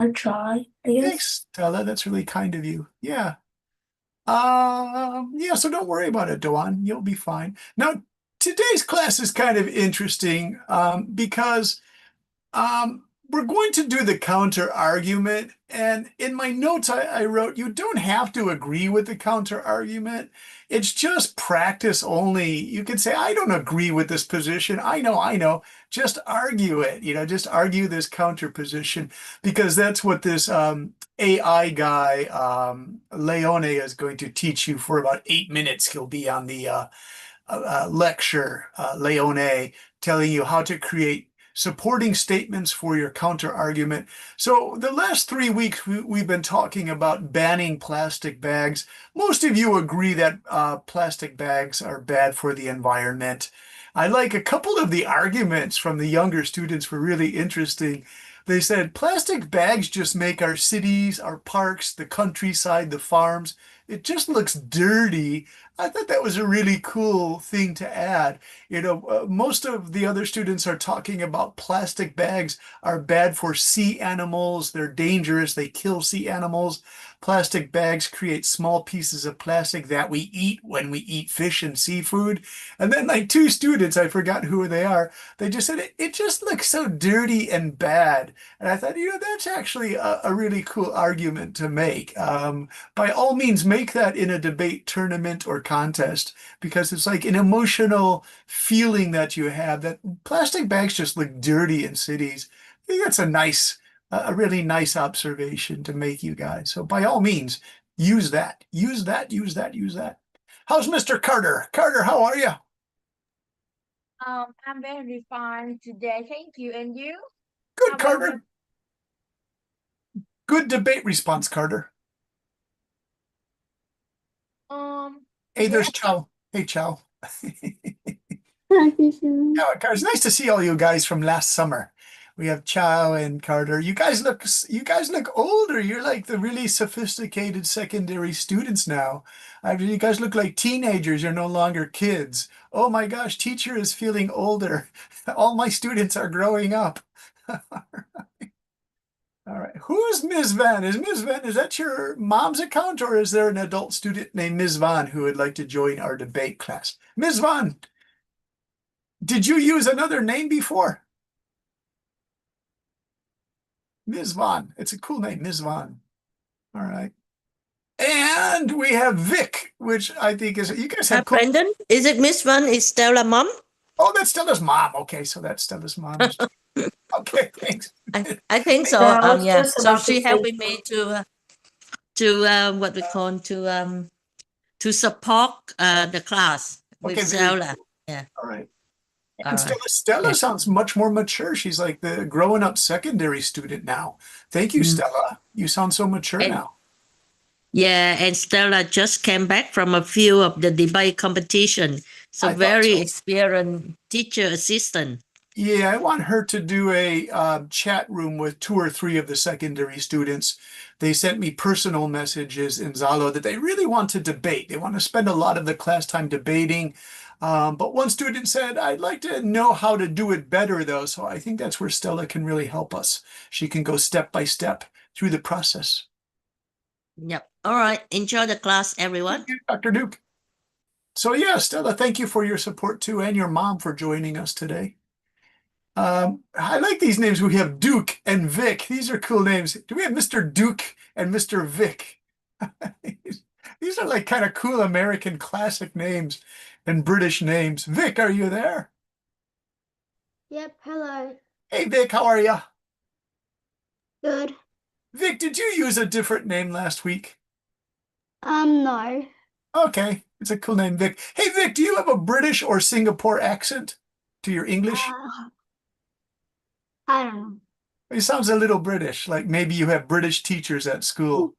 I'll try, I guess. Thanks, Stella. That's really kind of you. Yeah. Yeah, so don't worry about it, Dewan. You'll be fine. Now, today's class is kind of interesting because we're going to do the counter argument. And in my notes, I wrote, you don't have to agree with the counter argument. It's just practice only. You can say, I don't agree with this position. I know. Just argue it, just argue this counter position because that's what this AI guy, Leone, is going to teach you for about 8 minutes. He'll be on the lecture, Leone, telling you how to create supporting statements for your counter argument. So the last 3 weeks, we've been talking about banning plastic bags. Most of you agree that plastic bags are bad for the environment. I like a couple of the arguments from the younger students were really interesting. They said plastic bags just make our cities, our parks, the countryside, the farms, it just looks dirty. I thought that was a really cool thing to add. Most of the other students are talking about plastic bags are bad for sea animals. They're dangerous. They kill sea animals. Plastic bags create small pieces of plastic that we eat when we eat fish and seafood. And then like two students, I forgot who they are, they just said it just looks so dirty and bad. And I thought, that's actually a really cool argument to make. By all means, make that in a debate tournament or contest because it's like an emotional feeling that you have that plastic bags just look dirty in cities. I think that's a really nice observation to make, you guys. So by all means, use that, use that, use that, use that. How's Mr. Carter? Carter, how are you? I'm very fine today. Thank you. And you? How Good, about you? Carter. Good debate response, Carter. Hey, there's Yes. Chow. Hey, Chow. Hi, Christian. Yeah, it's nice to see all you guys from last summer. We have Chow and Carter. You guys look older. You're like the really sophisticated secondary students now. You guys look like teenagers. You're no longer kids. Oh my gosh, teacher is feeling older. All my students are growing up. All right. Who's Ms. Van? Is that your mom's account or is there an adult student named Ms. Van who would like to join our debate class? Ms. Van, did you use another name before? Ms. Vaughn. It's a cool name, Ms. Vaughn. All right. And we have Vic, which I think is, you guys have cool. Brendan, is it Miss Van? Is Stella mom? Oh, that's Stella's mom. Okay, so that's Stella's mom. Okay, thanks. I think so. Yeah, I was Yeah. just So about to she say helping so. me to what we call to support the class with Okay, very Stella. cool. Yeah. All right. All And right. Stella Yeah. sounds much more mature. She's like the growing up secondary student now. Thank you, Mm. Stella. You sound so mature And now. yeah, and Stella just came back from a few of the debate competition. So I thought very so. experienced teacher assistant. Yeah, I want her to do a chat room with two or three of the secondary students. They sent me personal messages in Zalo that they really want to debate. They want to spend a lot of the class time debating. But one student said, I'd like to know how to do it better, though. So I think that's where Stella can really help us. She can go step by step through the process. Yep. All right. Enjoy the class, Thank everyone. you, Dr. Duke. So yeah, Stella, thank you for your support too, and your mom for joining us today. I like these names. We have Duke and Vic. These are cool names. Do we have Mr. Duke and Mr. Vic? These are like kind of cool American classic names and British names. Vic, are you there? Yep, hello. Hey, Vic, how are you? Good. Vic, did you use a different name last week? No. Okay, it's a cool name, Vic. Hey, Vic, do you have a British or Singapore accent to your English? I don't know. It sounds a little British, like maybe you have British teachers at school.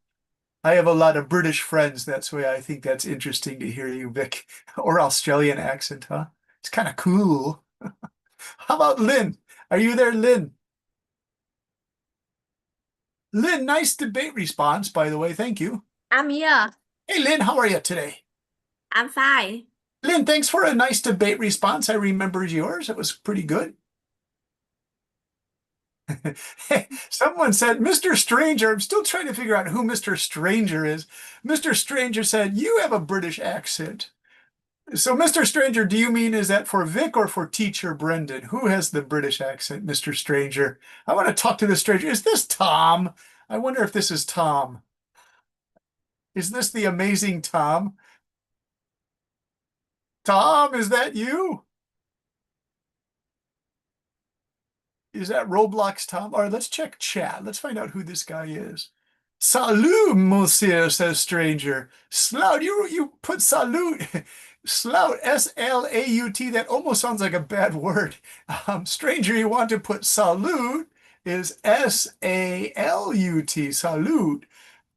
I have a lot of British friends. That's why I think that's interesting to hear you, Vic. Or Australian accent, huh? It's kind of cool. How about Lynn? Are you there, Lynn? Lynn, nice debate response, by the way. Thank you. I'm here. Hey, Lynn, how are you today? I'm fine. Lynn, thanks for a nice debate response. I remember yours. It was pretty good. Someone said, Mr. Stranger. I'm still trying to figure out who Mr. Stranger is. Mr. Stranger said, you have a British accent. So, Mr. Stranger, do you mean is that for Vic or for teacher Brendan? Who has the British accent, Mr. Stranger? I want to talk to the stranger. Is this Tom? I wonder if this is Tom. Is this the amazing Tom? Tom, is that you? Is that Roblox Tom? All right, let's check chat. Let's find out who this guy is. Salut, monsieur, says stranger. Slout, you put salute. Slout, S-L-A-U-T. That almost sounds like a bad word. Stranger, you want to put salute is S-A-L-U-T. Salute.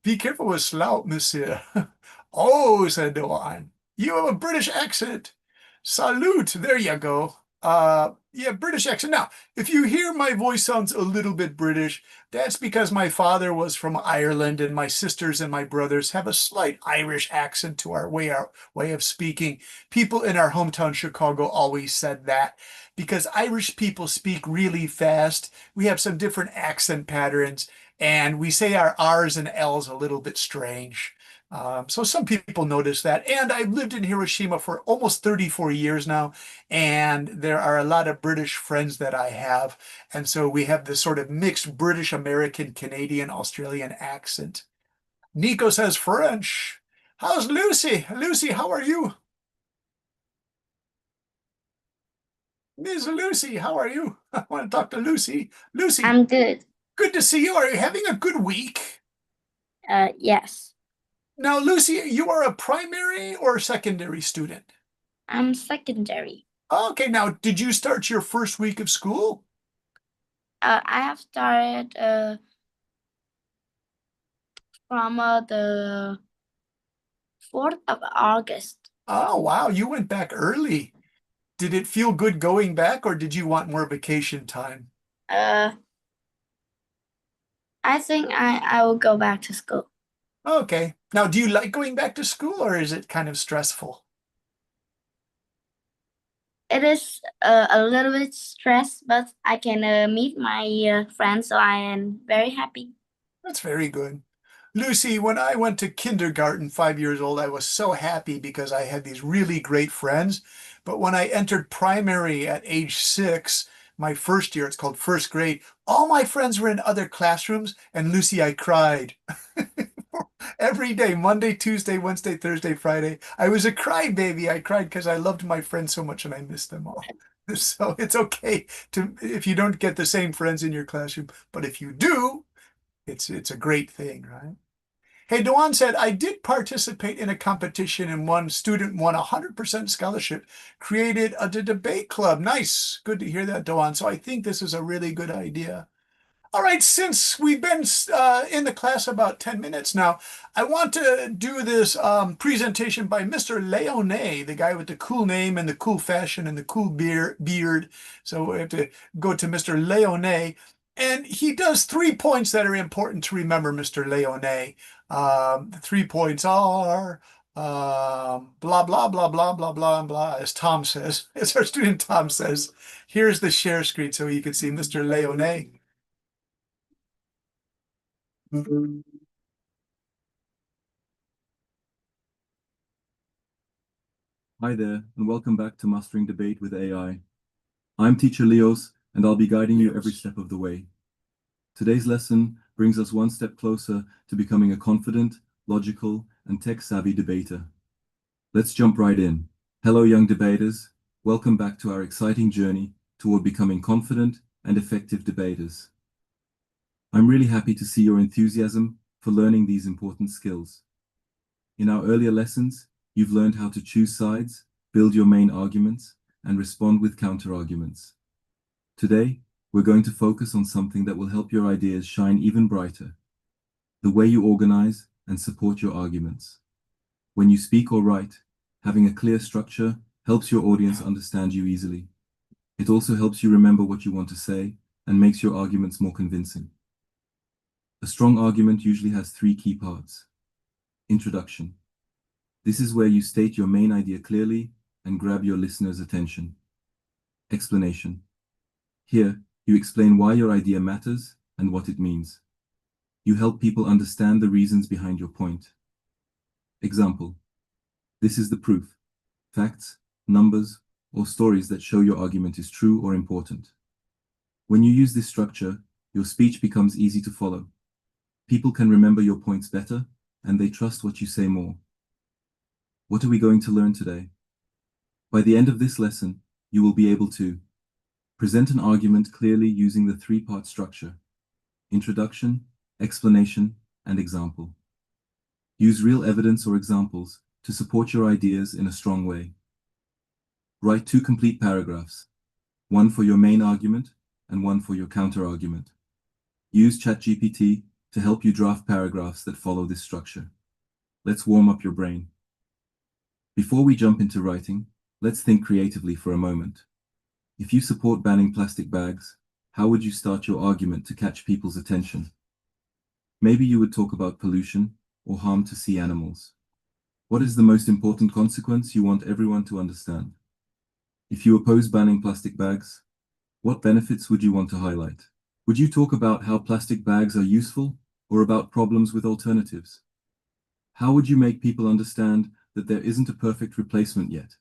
Be careful with slout, monsieur. Oh, said Dewan. You have a British accent. Salute. There you go. Yeah, British accent. Now, if you hear my voice sounds a little bit British, that's because my father was from Ireland and my sisters and my brothers have a slight Irish accent to our way of speaking. People in our hometown Chicago always said that because Irish people speak really fast. We have some different accent patterns and we say our R's and L's a little bit strange. So some people notice that. And I've lived in Hiroshima for almost 34 years now, and there are a lot of British friends that I have. And so we have this sort of mixed British, American, Canadian, Australian accent. Nico says French. How's Lucy? Lucy, how are you? Miss Lucy, how are you? I want to talk to Lucy. Lucy, I'm good. good to see you. Are you having a good week? Yes. Now, Lucy, you are a primary or secondary student? I'm secondary. Okay, now, did you start your first week of school? I have started from the 4th of August. Oh, wow, you went back early. Did it feel good going back, or did you want more vacation time? I think I will go back to school. Okay. Now, do you like going back to school, or is it kind of stressful? It is a little bit stressed, but I can meet my friends, so I am very happy. That's very good. Lucy, when I went to kindergarten, 5 years old, I was so happy because I had these really great friends. But when I entered primary at age 6, my first year, it's called first grade, all my friends were in other classrooms, and Lucy, I cried. Every day, Monday, Tuesday, Wednesday, Thursday, Friday. I was a crybaby. I cried because I loved my friends so much and I missed them all. So it's okay to if you don't get the same friends in your classroom, but if you do, it's a great thing, right? Hey, Dewan said, I did participate in a competition and one student won 100% scholarship, created a debate club. Nice. Good to hear that, Dewan. So I think this is a really good idea. All right, since we've been in the class about 10 minutes now, I want to do this presentation by Mr. Leone, the guy with the cool name and the cool fashion and the cool beard. So we have to go to Mr. Leone. And he does 3 points that are important to remember, Mr. Leone. The 3 points are blah, blah, blah, blah, blah, blah, blah, as Tom says, as our student Tom says. Here's the share screen so you can see Mr. Leone. Hi there, and welcome back to Mastering Debate with AI. I'm Teacher Leos, and I'll be guiding you every step of the way. Today's lesson brings us one step closer to becoming a confident, logical, and tech-savvy debater. Let's jump right in. Hello, young debaters. Welcome back to our exciting journey toward becoming confident and effective debaters. I'm really happy to see your enthusiasm for learning these important skills. In our earlier lessons, you've learned how to choose sides, build your main arguments, and respond with counter-arguments. Today, we're going to focus on something that will help your ideas shine even brighter: the way you organize and support your arguments. When you speak or write, having a clear structure helps your audience understand you easily. It also helps you remember what you want to say and makes your arguments more convincing. A strong argument usually has 3 key parts. Introduction. This is where you state your main idea clearly and grab your listener's attention. Explanation. Here, You explain why your idea matters and what it means. You help people understand the reasons behind your point. Example: this is the proof, facts, numbers, or stories that show your argument is true or important. When you use this structure, your speech becomes easy to follow. People can remember your points better, and they trust what you say more. What are we going to learn today? By the end of this lesson, you will be able to present an argument clearly using the three-part structure: introduction, explanation, and example. Use real evidence or examples to support your ideas in a strong way. Write 2 complete paragraphs, one for your main argument and one for your counter-argument. Use ChatGPT to help you draft paragraphs that follow this structure. Let's warm up your brain. Before we jump into writing, let's think creatively for a moment. If you support banning plastic bags, how would you start your argument to catch people's attention? Maybe you would talk about pollution or harm to sea animals. What is the most important consequence you want everyone to understand? If you oppose banning plastic bags, what benefits would you want to highlight? Would you talk about how plastic bags are useful or about problems with alternatives? How would you make people understand that there isn't a perfect replacement yet?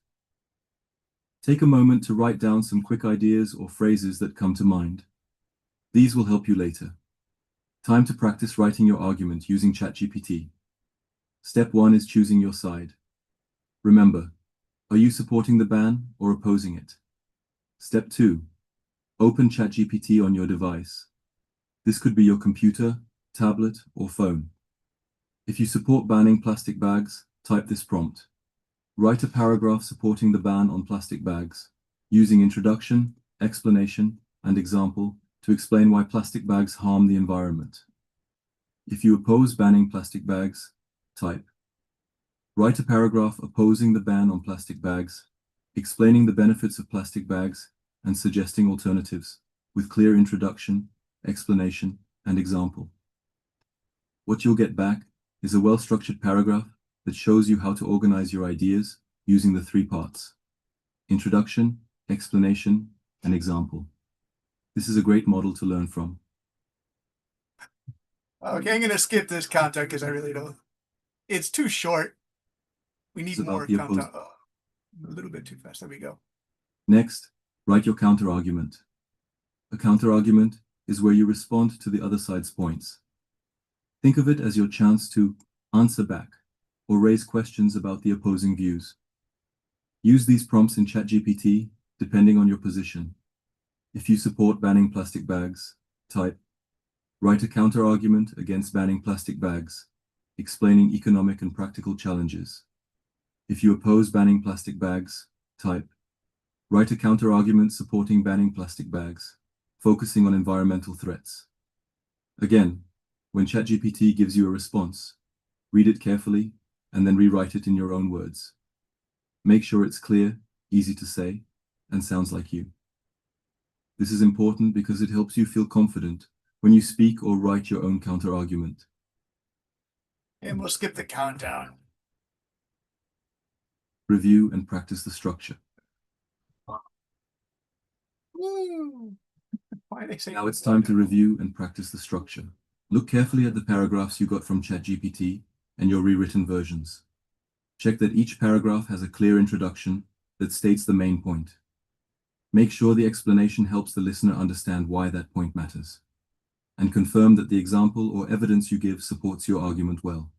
Take a moment to write down some quick ideas or phrases that come to mind. These will help you later. Time to practice writing your argument using ChatGPT. Step 1 is choosing your side. Remember, are you supporting the ban or opposing it? Step 2. Open ChatGPT on your device. This could be your computer, tablet, or phone. If you support banning plastic bags, type this prompt. Write a paragraph supporting the ban on plastic bags, using introduction, explanation, and example to explain why plastic bags harm the environment. If you oppose banning plastic bags, type. Write a paragraph opposing the ban on plastic bags, explaining the benefits of plastic bags and suggesting alternatives, with clear introduction, explanation, and example. What you'll get back is a well-structured paragraph that shows you how to organize your ideas using the 3 parts: introduction, explanation, and example. This is a great model to learn from. Okay, I'm going to skip this countdown because I really don't. It's too short. We need It's about more the countdown. Oh, a little bit too fast. There we go. Next, write your counter-argument. A counter-argument is where you respond to the other side's points. Think of it as your chance to answer back or raise questions about the opposing views. Use these prompts in ChatGPT depending on your position. If you support banning plastic bags, type, write a counter-argument against banning plastic bags, explaining economic and practical challenges. If you oppose banning plastic bags, type, write a counter-argument supporting banning plastic bags, focusing on environmental threats. Again, when ChatGPT gives you a response, read it carefully and then rewrite it in your own words. Make sure it's clear, easy to say, and sounds like you. This is important because it helps you feel confident when you speak or write your own counter-argument. And we'll skip the countdown. Review and practice the structure. Woo. Why are they saying Now it's time to review and practice the structure. Look carefully at the paragraphs you got from ChatGPT and your rewritten versions. Check that each paragraph has a clear introduction that states the main point. Make sure the explanation helps the listener understand why that point matters. And confirm that the example or evidence you give supports your argument well.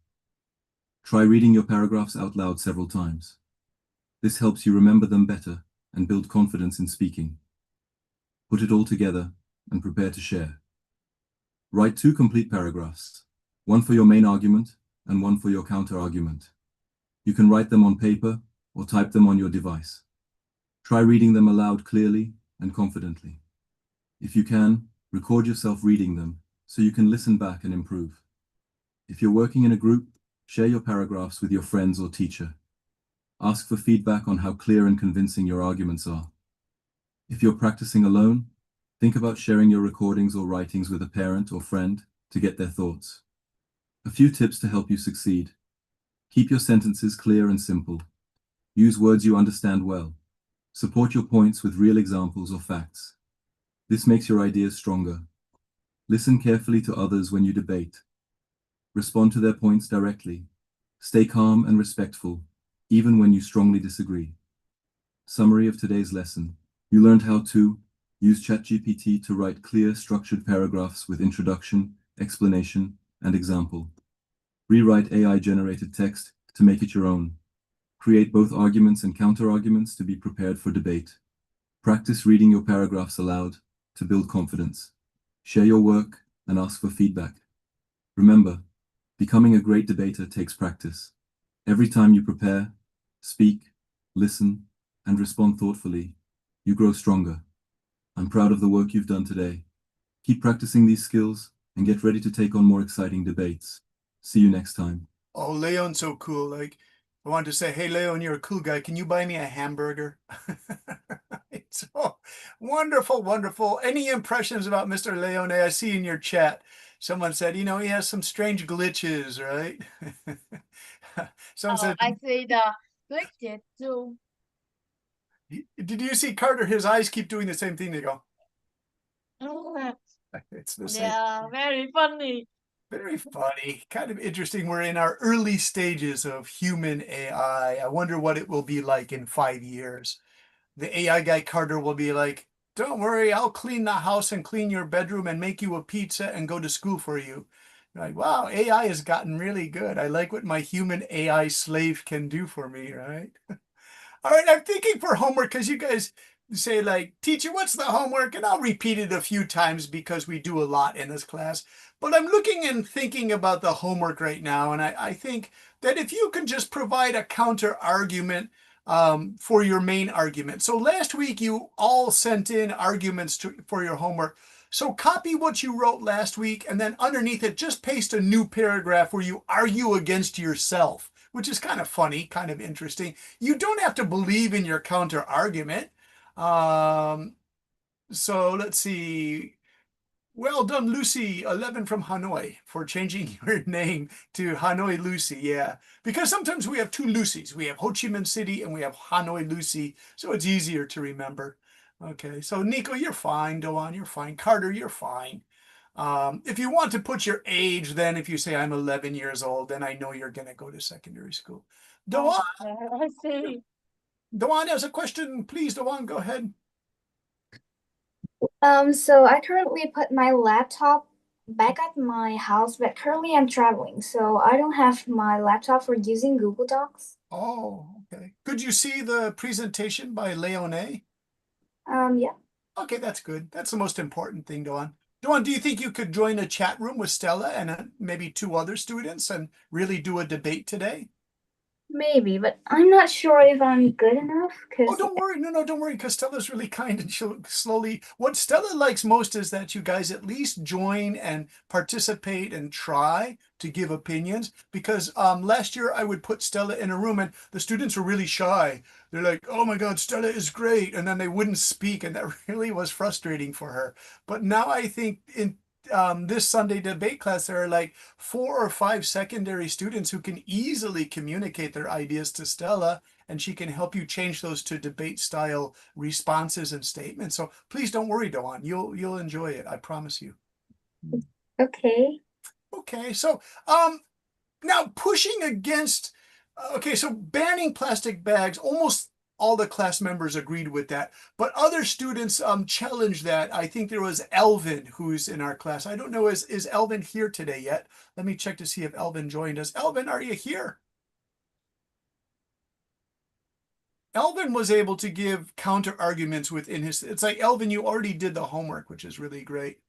Try reading your paragraphs out loud several times. This helps you remember them better and build confidence in speaking. Put it all together and prepare to share. Write 2 complete paragraphs, one for your main argument and one for your counter-argument. You can write them on paper or type them on your device. Try reading them aloud clearly and confidently. If you can, record yourself reading them so you can listen back and improve. If you're working in a group, share your paragraphs with your friends or teacher. Ask for feedback on how clear and convincing your arguments are. If you're practicing alone, think about sharing your recordings or writings with a parent or friend to get their thoughts. A few tips to help you succeed. Keep your sentences clear and simple. Use words you understand well. Support your points with real examples or facts. This makes your ideas stronger. Listen carefully to others when you debate. Respond to their points directly. Stay calm and respectful, even when you strongly disagree. Summary of today's lesson. You learned how to use ChatGPT to write clear, structured paragraphs with introduction, explanation, and example. Rewrite AI-generated text to make it your own. Create both arguments and counter-arguments to be prepared for debate. Practice reading your paragraphs aloud to build confidence. Share your work and ask for feedback. Remember, becoming a great debater takes practice. Every time you prepare, speak, listen, and respond thoughtfully, you grow stronger. I'm proud of the work you've done today. Keep practicing these skills and get ready to take on more exciting debates. See you next time. Oh, Leon's so cool. Like, I wanted to say, hey, Leon, you're a cool guy. Can you buy me a hamburger? It's so wonderful, wonderful. Any impressions about Mr. Leone? I see in your chat, someone said, you know, he has some strange glitches, right? Someone said, I see the glitches too. did you see Carter? His eyes keep doing the same thing. They go, it's the They same. are very funny. Very funny, kind of interesting. We're in our early stages of human AI. I wonder what it will be like in 5 years. The AI guy Carter will be like, don't worry, I'll clean the house and clean your bedroom and make you a pizza and go to school for you. You're like, wow, AI has gotten really good. I like what my human AI slave can do for me, right? All right, I'm thinking for homework, because you guys say like, teacher, what's the homework? And I'll repeat it a few times because we do a lot in this class. But I'm looking and thinking about the homework right now. And I think that if you can just provide a counter argument for your main argument. So last week, you all sent in arguments for your homework. So copy what you wrote last week, and then underneath it, just paste a new paragraph where you argue against yourself, which is kind of funny, kind of interesting. You don't have to believe in your counter argument. So let's see. Well done, Lucy, 11 from Hanoi, for changing your name to Hanoi Lucy. Yeah, because sometimes we have two Lucys. We have Ho Chi Minh City and we have Hanoi Lucy, so it's easier to remember. Okay, so Nico, you're fine. Doan, you're fine. Carter, you're fine. If you want to put your age, then if you say I'm 11 years old, then I know you're going to go to secondary school. Doan, I see. Doan has a question. Please, Doan, go ahead. So I currently put my laptop back at my house, but currently I'm traveling, so I don't have my laptop for using Google Docs. Oh, okay. Could you see the presentation by Leone? Yeah. Okay, that's good. That's the most important thing, Doan. Doan, do you think you could join a chat room with Stella and maybe 2 other students and really do a debate today? Maybe, but I'm not sure if I'm good enough, Oh, because don't worry. No, don't worry, because Stella's really kind and she'll slowly. What Stella likes most is that you guys at least join and participate and try to give opinions. Because last year I would put Stella in a room and the students were really shy. They're like, oh my God, Stella is great. And then they wouldn't speak. And that really was frustrating for her. But now I think in this Sunday debate class, there are like 4 or 5 secondary students who can easily communicate their ideas to Stella, and she can help you change those to debate style responses and statements. So please don't worry, Doan. You'll enjoy it. I promise you. okay. Okay, so now pushing against, okay, so banning plastic bags, almost all the class members agreed with that, but other students challenged that. I think there was Elvin, who's in our class. I don't know, is Elvin here today yet? Let me check to see if Elvin joined us. Elvin, are you here? Elvin was able to give counter arguments within his, it's like, Elvin, you already did the homework, which is really great.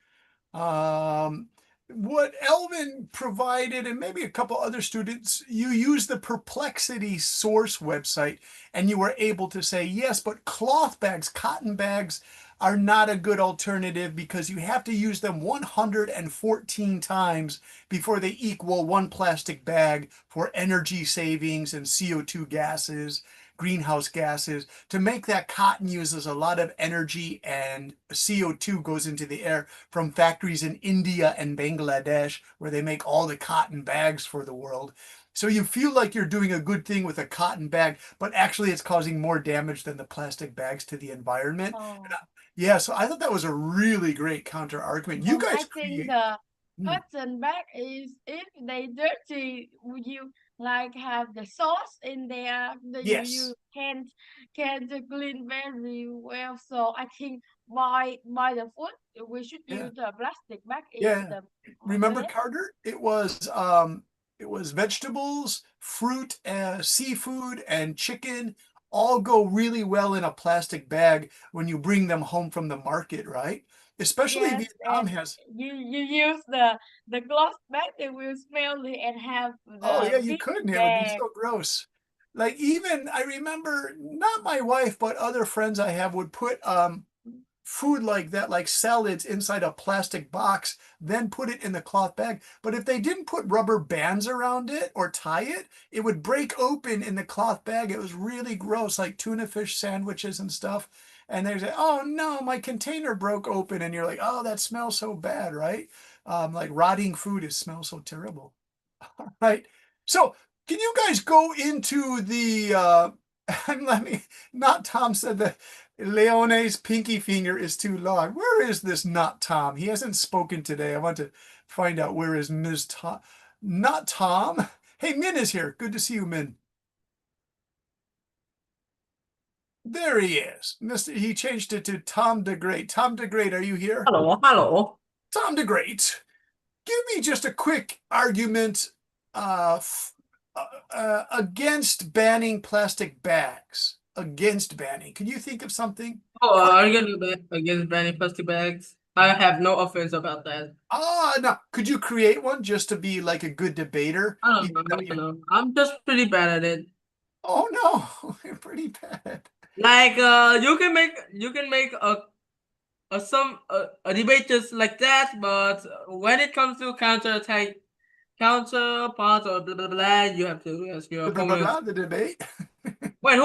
What Elvin provided, and maybe a couple other students, you used the Perplexity source website and you were able to say, yes, but cloth bags, cotton bags are not a good alternative because you have to use them 114 times before they equal 1 plastic bag for energy savings and CO2 gases, greenhouse gases. To make that, cotton uses a lot of energy and CO2 goes into the air from factories in India and Bangladesh, where they make all the cotton bags for the world. So you feel like you're doing a good thing with a cotton bag, but actually it's causing more damage than the plastic bags to the environment. Oh. Yeah, so I thought that was a really great counter argument. You I guys think create. the Hmm. question back is if they dirty, would you like have the sauce in there? You Yes. can't clean very well. So I think by the food we should Yeah. use the plastic bag Yeah. instead. Remember, Correct? Carter? It was vegetables, fruit, seafood, and chicken all go really well in a plastic bag when you bring them home from the market, right? Especially Yes, Vietnam and has. you use the cloth bag. They will smell it and have Oh the yeah, you big couldn't. It would be bag. so gross. Like even I remember, not my wife, but other friends I have would put food like that, like salads, inside a plastic box, then put it in the cloth bag. But if they didn't put rubber bands around it or tie it, it would break open in the cloth bag. It was really gross, like tuna fish sandwiches and stuff. And they say, "Oh no, my container broke open," and you're like, "Oh, that smells so bad, right?" Like rotting food, it smells so terrible. Right. So can you guys go into the and let me, not Tom said that Leone's pinky finger is too long. Where is this not Tom? He hasn't spoken today. I want to find out where is Ms. Tom. Not Tom. Hey, Min is here. Good to see you, Min. There he is. He changed it to Tom the Great. Tom the Great, are you here? Hello, hello. Tom the Great, give me just a quick argument against banning plastic bags. Against banning. Can you think of something? Are you gonna be against banning plastic bags? I have no offense about that. No. Could you create one just to be like a good debater? I Even don't know. though I don't know. I'm just pretty bad at it. Oh no, you're pretty bad. Like you can make a debate just like that, but when it comes to counterpart or blah blah blah, you have to ask your Blah, blah, opponent. blah, the debate. Wait,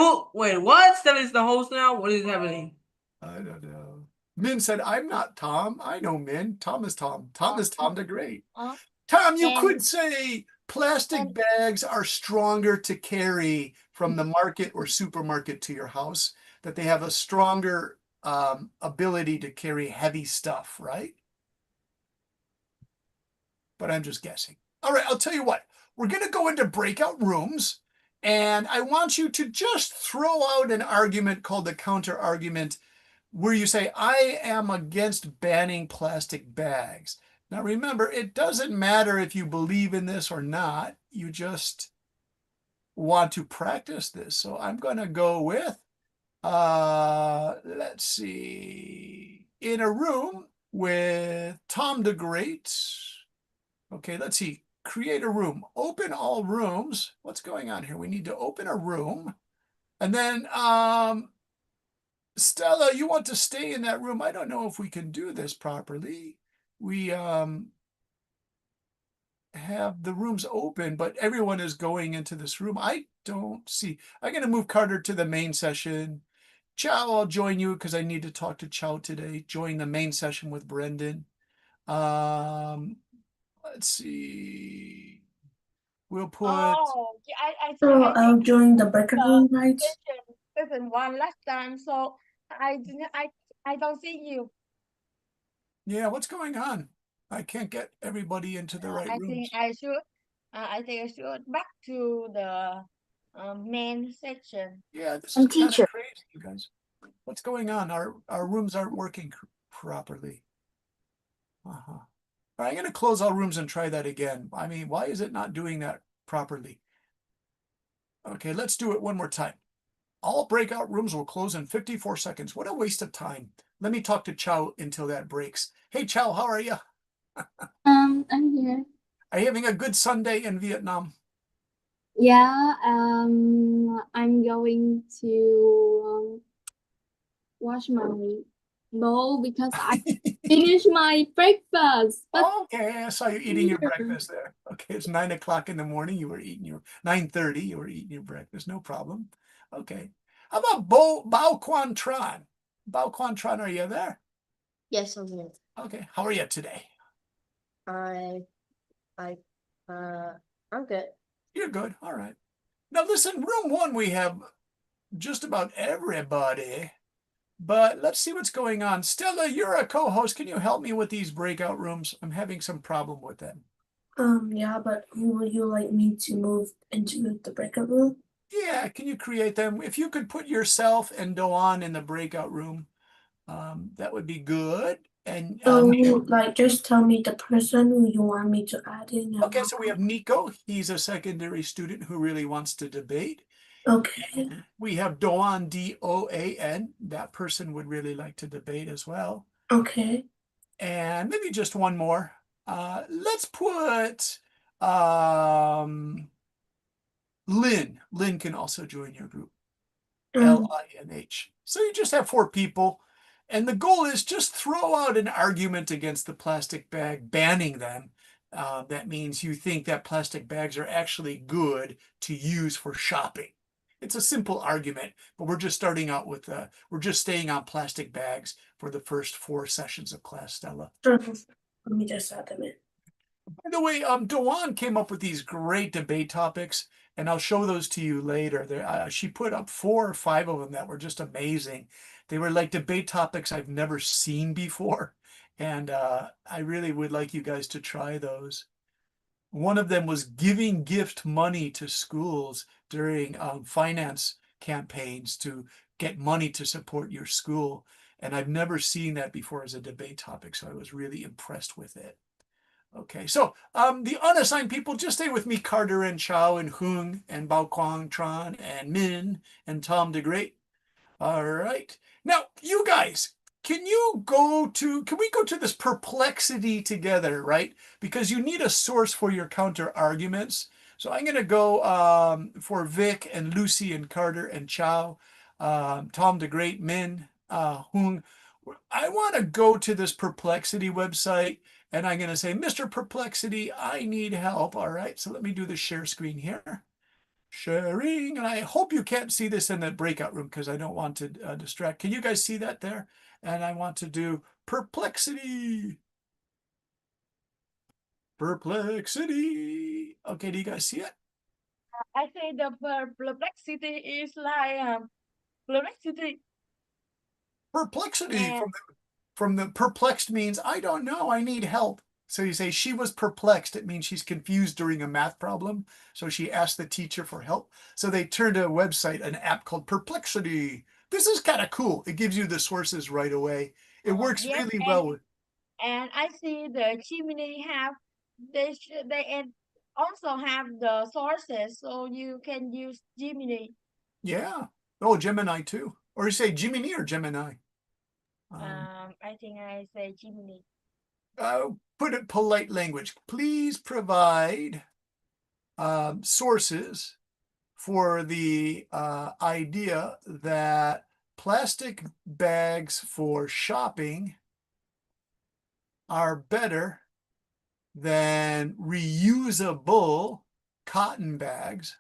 what? Stella is the host now? What is happening? I don't know. Min said, I'm not Tom. I know Min. Tom is Tom. Tom is Tom the Great. Tom, you And could say plastic and bags are stronger to carry from the market or supermarket to your house, that they have a stronger ability to carry heavy stuff, right? But I'm just guessing. All right, I'll tell you what. We're going to go into breakout rooms, and I want you to just throw out an argument called the counter argument, where you say, I am against banning plastic bags. Now, remember, it doesn't matter if you believe in this or not. You just want to practice this. So I'm going to go with, let's see, in a room with Tom the Great. Okay, let's see. Create a room. Open all rooms. What's going on here? We need to open a room. And then Stella, you want to stay in that room. I don't know if we can do this properly. We have the rooms open, but everyone is going into this room. I don't see. I'm going to move Carter to the main session. Chow, I'll join you because I need to talk to Chow today. Join the main session with Brendan. Let's see. We'll put. I So think I'll join the breakout room, right? session one last time, so I don't see you. Yeah, what's going on? I can't get everybody into the right I rooms. think I should back to the main section. Yeah, this I'm is kind teacher. of crazy, you guys. What's going on? Our rooms aren't working properly. All right, I'm going to close all rooms and try that again. I mean, why is it not doing that properly? Okay, let's do it one more time. All breakout rooms will close in 54 seconds. What a waste of time. Let me talk to Chow until that breaks. Hey, Chow, how are you? I'm here. Are you having a good Sunday in Vietnam? Yeah, I'm going to wash my bowl because I finished my breakfast. But Okay, I saw you eating your breakfast there. Okay, it's 9 o'clock in the morning. You were eating your 9:30. You were eating your breakfast. No problem. Okay. How about Bao Quan Tran? Bao Quan Tran, are you there? Yes, I'm here. Okay. How are you today? I, I'm good. You're good. All right. Now listen, room one, we have just about everybody. But let's see what's going on. Stella, you're a co-host. Can you help me with these breakout rooms? I'm having some problem with them. Yeah, but who would you like me to move into the breakout room? Yeah, can you create them? If you could put yourself and Doan in the breakout room, that would be good. And Like, just tell me the person who you want me to add in. And okay, so we have Nico. He's a secondary student who really wants to debate. Okay. We have Doan, D-O-A-N. That person would really like to debate as well. Okay. And maybe just one more. Let's put Lynn. Lynn can also join your group. L-I-N-H. So you just have 4 people. And the goal is just throw out an argument against the plastic bag, banning them. That means you think that plastic bags are actually good to use for shopping. It's a simple argument, but we're just starting out with, we're just staying on plastic bags for the first 4 sessions of class, Stella. Sure. Let me just add them in. By the way, Doan came up with these great debate topics, and I'll show those to you later. She put up 4 or 5 of them that were just amazing. They were like debate topics I've never seen before, and I really would like you guys to try those. One of them was giving gift money to schools during finance campaigns to get money to support your school, and I've never seen that before as a debate topic, so I was really impressed with it. Okay, so the unassigned people, just stay with me. Carter and Chow and Hung and Bao Quang Tran and Min and Tom DeGreat. All right. Now, you guys, can we go to this perplexity together, right? Because you need a source for your counter arguments. So I'm going to go for Vic and Lucy and Carter and Chow, Tom DeGreat, Min, Hung. I want to go to this perplexity website. And I'm going to say, Mr. Perplexity, I need help. All right, so let me do the share screen here. Sharing, and I hope you can't see this in the breakout room because I don't want to distract. Can you guys see that there? And I want to do perplexity. Perplexity. Okay, do you guys see it? I say the perplexity is like perplexity. Perplexity And from the perplexed means I don't know, I need help. So you say she was perplexed. It means she's confused during a math problem. So she asked the teacher for help. So they turned to a website, an app called Perplexity. This is kind of cool. It gives you the sources right away. It works yes, really well with. and I see the Gemini have they also have the sources, so you can use Gemini. Yeah. Oh, Gemini too. Or you say Gemini or Gemini? I think I say Gemini. Put it polite language. Please provide sources for the idea that plastic bags for shopping are better than reusable cotton bags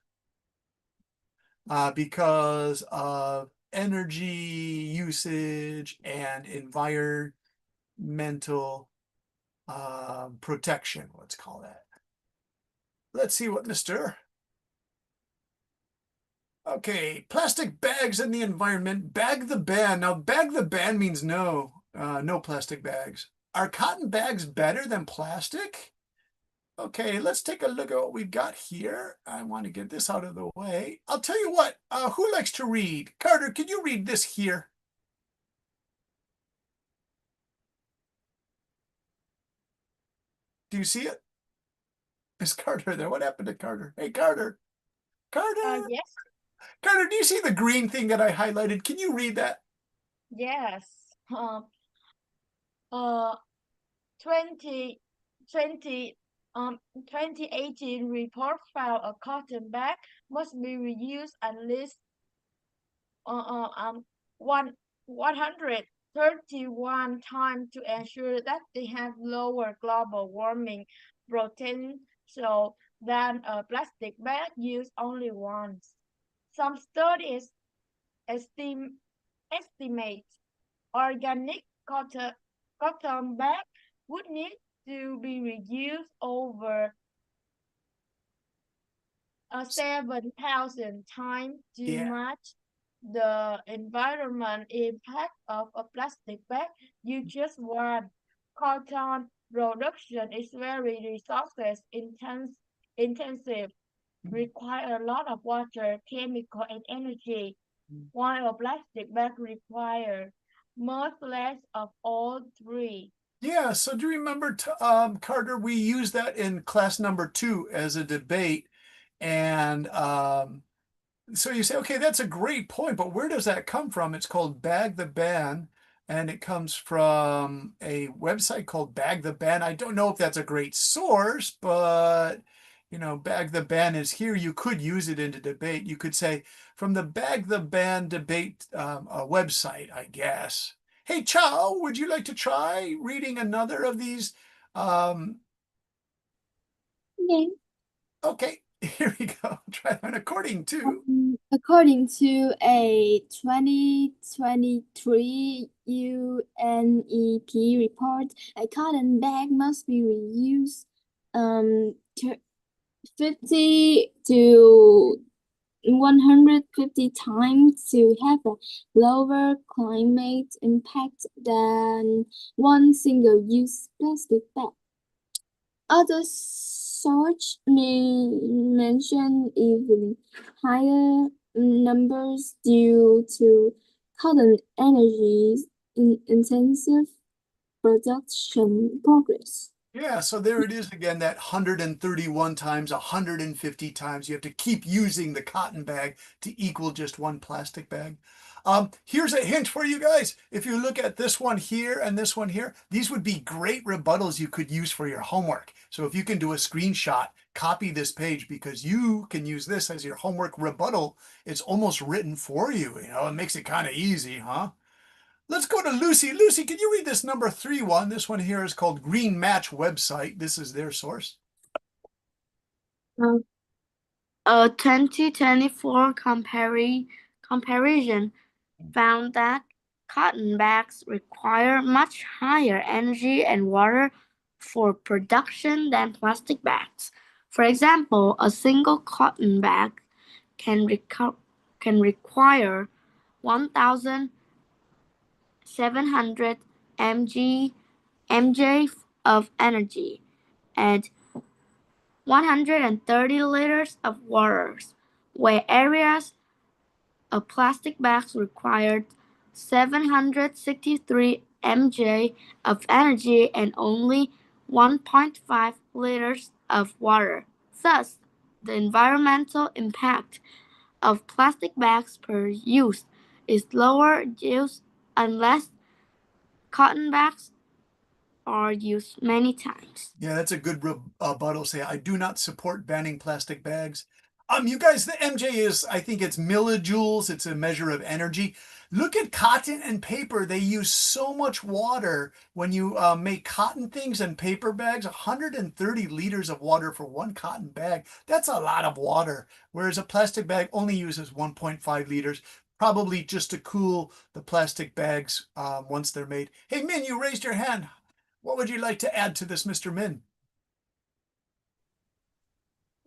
because of energy usage and environmental protection, let's call that. Let's see what Mr. Okay, plastic bags in the environment, bag the ban. Now, bag the ban means no plastic bags. Are cotton bags better than plastic? Okay, let's take a look at what we've got here. I want to get this out of the way. I'll tell you what, who likes to read? Carter, can you read this here? Do you see it? Is Carter there? What happened to Carter? Hey, Carter. Carter. Yes. Carter, do you see the green thing that I highlighted? Can you read that? Yes. 2018 report found a cotton bag must be reused at least 131 times to ensure that they have lower global warming potential than a plastic bag used only once. Some studies estimate organic cotton bag would need to be reduced over 7,000 times too much the environment impact of a plastic bag you just one. Cotton production is very resources intensive, require a lot of water, chemical, and energy, while a plastic bag requires much less of all three. Yeah, so do you remember, Carter, we used that in class number 2 as a debate. And so you say, okay, that's a great point, but where does that come from? It's called Bag the Ban, and it comes from a website called Bag the Ban. I don't know if that's a great source, but Bag the Ban is here. You could use it in a debate. You could say from the Bag the Ban debate website, I guess. Hey, Chow, would you like to try reading another of these? Okay. Okay, here we go. Try one according to. According to a 2023 UNEP report, a cotton bag must be reused 50 to 150 times to have a lower climate impact than one single-use plastic bag. Other sources may mention even higher numbers due to cotton energy intensive production progress. Yeah, so there it is again, that 131 times, 150 times. You have to keep using the cotton bag to equal just one plastic bag. Here's a hint for you guys. If you look at this one here and this one here, these would be great rebuttals you could use for your homework. So if you can do a screenshot, copy this page because you can use this as your homework rebuttal. It's almost written for you, it makes it kind of easy, huh? Let's go to Lucy. Lucy, can you read this number 3 one? This one here is called Green Match website. This is their source. A 2024 comparison found that cotton bags require much higher energy and water for production than plastic bags. For example, a single cotton bag can require 1,700 mg of energy and 130 liters of water, where areas of plastic bags required 763 mg of energy and only 1.5 liters of water. Thus, the environmental impact of plastic bags per use is lower use unless cotton bags are used many times. Yeah, that's a good rebuttal. Say, I do not support banning plastic bags. You guys, the MJ is, I think it's millijoules. It's a measure of energy. Look at cotton and paper. They use so much water when you make cotton things and paper bags. 130 liters of water for one cotton bag. That's a lot of water. Whereas a plastic bag only uses 1.5 liters, probably just to cool the plastic bags once they're made. Hey, Min, you raised your hand. What would you like to add to this, Mr. Min?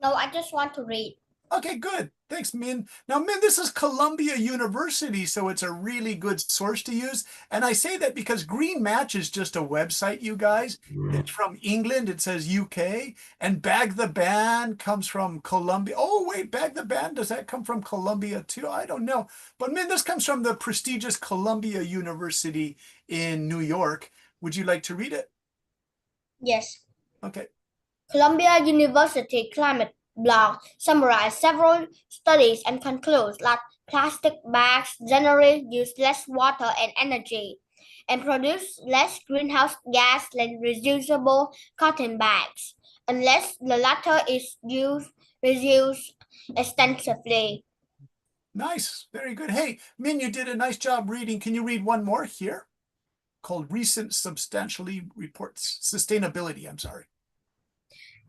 No, I just want to read. Okay, good. Thanks, Min. Now, Min, this is Columbia University, so it's a really good source to use. And I say that because Green Match is just a website, you guys. It's from England. It says UK. And Bag the Ban comes from Columbia. Oh, wait, Bag the Ban, does that come from Columbia too? I don't know. But Min, this comes from the prestigious Columbia University in New York. Would you like to read it? Yes. Okay. Columbia University Climate Blog summarized several studies and concludes that plastic bags generally use less water and energy and produce less greenhouse gas than reusable cotton bags, unless the latter is reused extensively. Nice. Very good. Hey, Min, you did a nice job reading. Can you read one more here? Called Recent Substantially Reports. Sustainability, I'm sorry.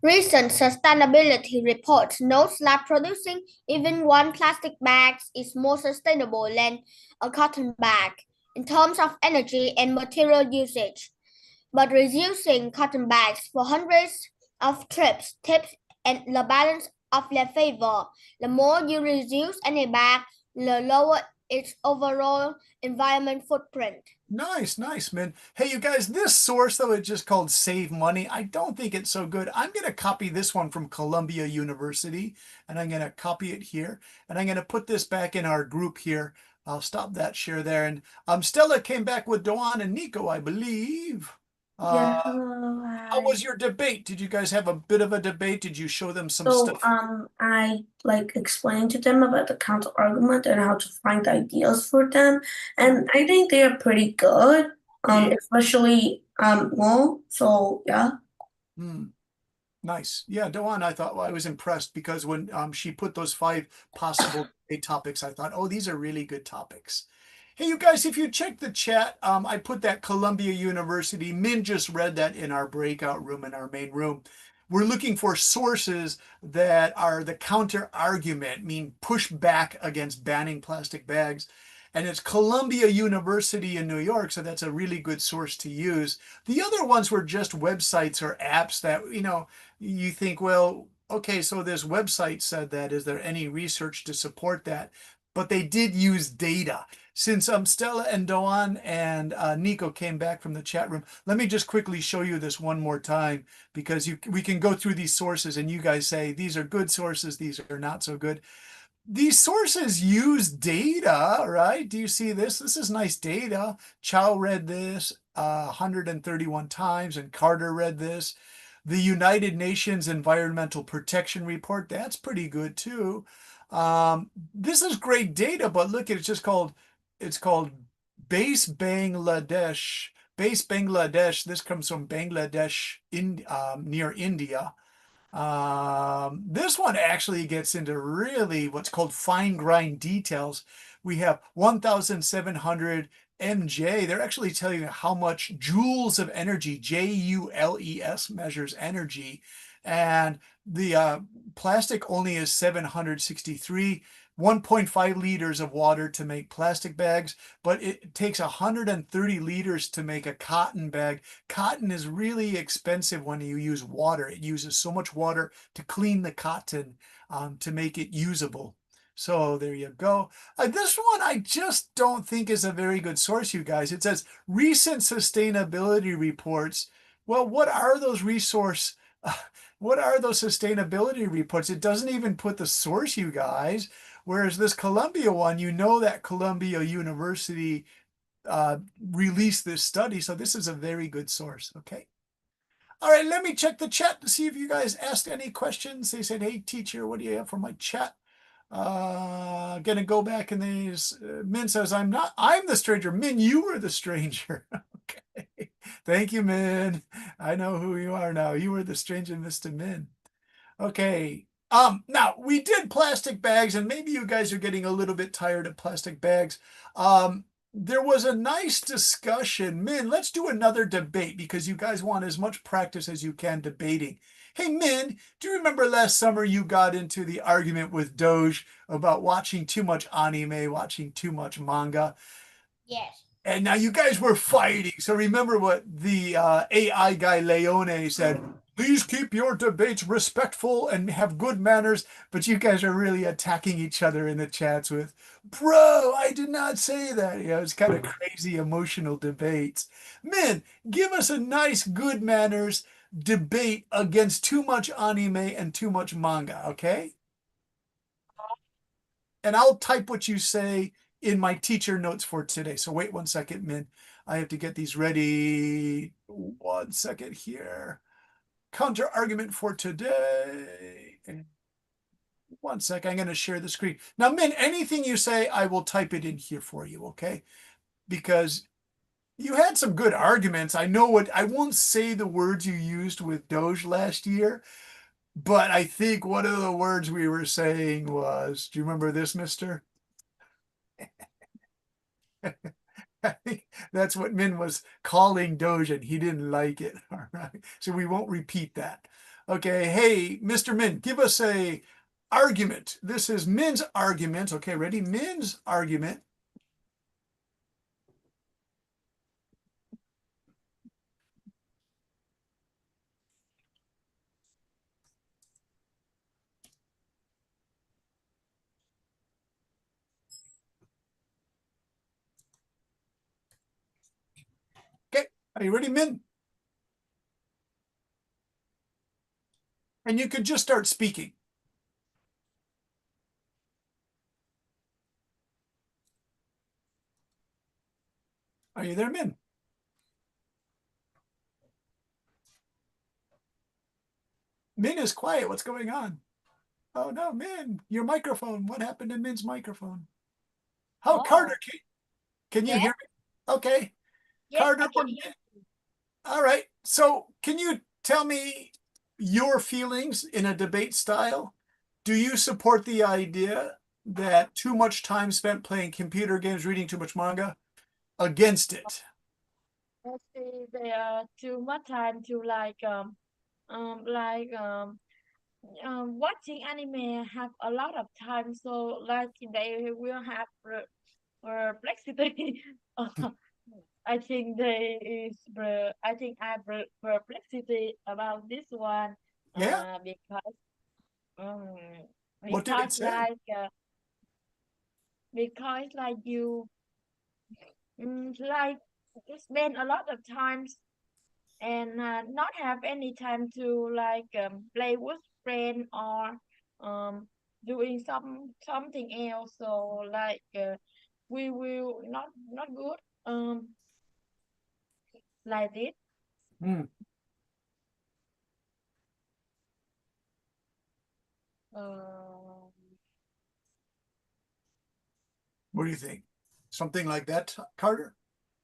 Recent sustainability reports notes that producing even one plastic bag is more sustainable than a cotton bag in terms of energy and material usage. But reducing cotton bags for hundreds of trips tips and the balance of their favor. The more you reduce any bag, the lower its overall environment footprint. Nice, nice, man. Hey, you guys, this source, though, it's just called Save Money. I don't think it's so good. I'm going to copy this one from Columbia University, and I'm going to copy it here, and I'm going to put this back in our group here. I'll stop that share there. And Stella came back with Doan and Nico, I believe. Yeah, hello, How was hi. your debate? Did you guys have a bit of a debate? Did you show them some So, stuff? I like explained to them about the counter argument and how to find ideas for them, and I think they are pretty good. Yeah. Especially Mo. So yeah. Nice. Yeah, Doan, I thought, well, I was impressed because when she put those 5 possible debate topics, I thought, oh, these are really good topics. Hey, you guys, if you check the chat, I put that Columbia University. Min just read that in our breakout room, in our main room. We're looking for sources that are the counter argument, mean push back against banning plastic bags. And it's Columbia University in New York, so that's a really good source to use. The other ones were just websites or apps that, you think, well, okay, so this website said that. Is there any research to support that? But they did use data. Since Stella and Doan and Nico came back from the chat room, let me just quickly show you this one more time because we can go through these sources and you guys say these are good sources, these are not so good. These sources use data, right? Do you see this? This is nice data. Chow read this 131 times and Carter read this. The United Nations Environmental Protection Report, that's pretty good too. This is great data, but look, it's called Base Bangladesh. Base Bangladesh, this comes from Bangladesh near India. This one actually gets into really what's called fine grind details. We have 1,700 MJ. They're actually telling you how much joules of energy, JULES measures energy. And the plastic only is 763. 1.5 liters of water to make plastic bags, but it takes 130 liters to make a cotton bag. Cotton is really expensive when you use water. It uses so much water to clean the cotton to make it usable. So there you go. This one I just don't think is a very good source, you guys. It says recent sustainability reports. Well, what are those what are those sustainability reports? It doesn't even put the source, you guys. Whereas this Columbia one, you know that Columbia University released this study. So this is a very good source. Okay. All right, let me check the chat to see if you guys asked any questions. They said, hey, teacher, what do you have for my chat? Gonna go back and these. Min says, I'm the stranger. Min, you were the stranger. Okay. Thank you, Min. I know who you are now. You were the stranger, Mr. Min. Okay. Now we did plastic bags, and maybe you guys are getting a little bit tired of plastic bags. There was a nice discussion. Min, let's do another debate because you guys want as much practice as you can debating. Hey, Min, do you remember last summer you got into the argument with Doge about watching too much anime, watching too much manga? Yes. And now you guys were fighting. So remember what the AI guy Leone said. Please keep your debates respectful and have good manners. But you guys are really attacking each other in the chats with, bro, I did not say that. It's kind of crazy emotional debates. Min, give us a nice good manners debate against too much anime and too much manga, okay? And I'll type what you say in my teacher notes for today. So wait 1 second, Min. I have to get these ready. 1 second here. Counter argument for today. 1 sec, I'm going to share the screen. Now, Min, anything you say, I will type it in here for you, okay? Because you had some good arguments. I won't say the words you used with Doge last year, but I think one of the words we were saying was, do you remember this, mister? I think that's what Min was calling Doge, and he didn't like it. All right, so we won't repeat that. Okay, hey, Mr. Min, give us a argument. This is Min's argument. Okay, ready? Min's argument. Are you ready, Min? And you could just start speaking. Are you there, Min? Min is quiet. What's going on? Oh no, Min, your microphone. What happened to Min's microphone? Oh, Carter, can you Yes. hear me? Okay. Yes, Carter, I can hear you. all right. So can you tell me your feelings in a debate style? Do you support the idea that too much time spent playing computer games, reading too much manga? Against it? I see there are too much time to like watching anime have a lot of time, so like they will have perplexity. I think they is I think I perplexity about this one. Yeah. Because um What did it because say? because like you like you spend a lot of times and not have any time to like play with friend or um doing something else, so like we will not good like this. Hmm. uh, What do you think? Something like that, Carter?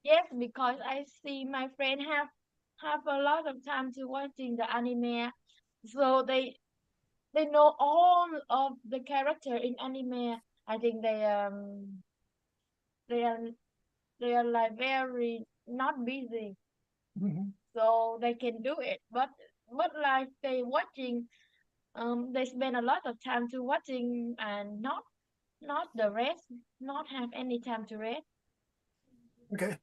yes, because I see my friend have a lot of time to watching the anime, so they know all of the character in anime. I think they are they are like very not busy, Mhm. so they can do it, but like they watching they spend a lot of time to watching and not the rest, not have any time to rest. Okay.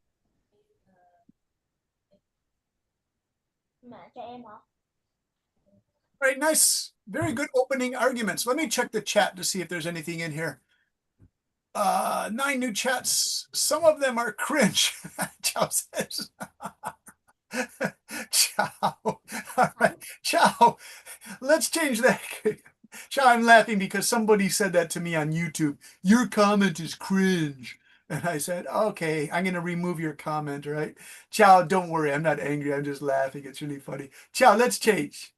Mẹ cho em hả? All right, nice. Very good opening arguments. Let me check the chat to see if there's anything in here. 9 new chats. Some of them are cringe. Chow says. Chow. All right. Chow. Let's change that. Chow, I'm laughing because somebody said that to me on YouTube. Your comment is cringe. And I said, okay, I'm going to remove your comment, right? Chow, don't worry. I'm not angry. I'm just laughing. It's really funny. Chow, let's change.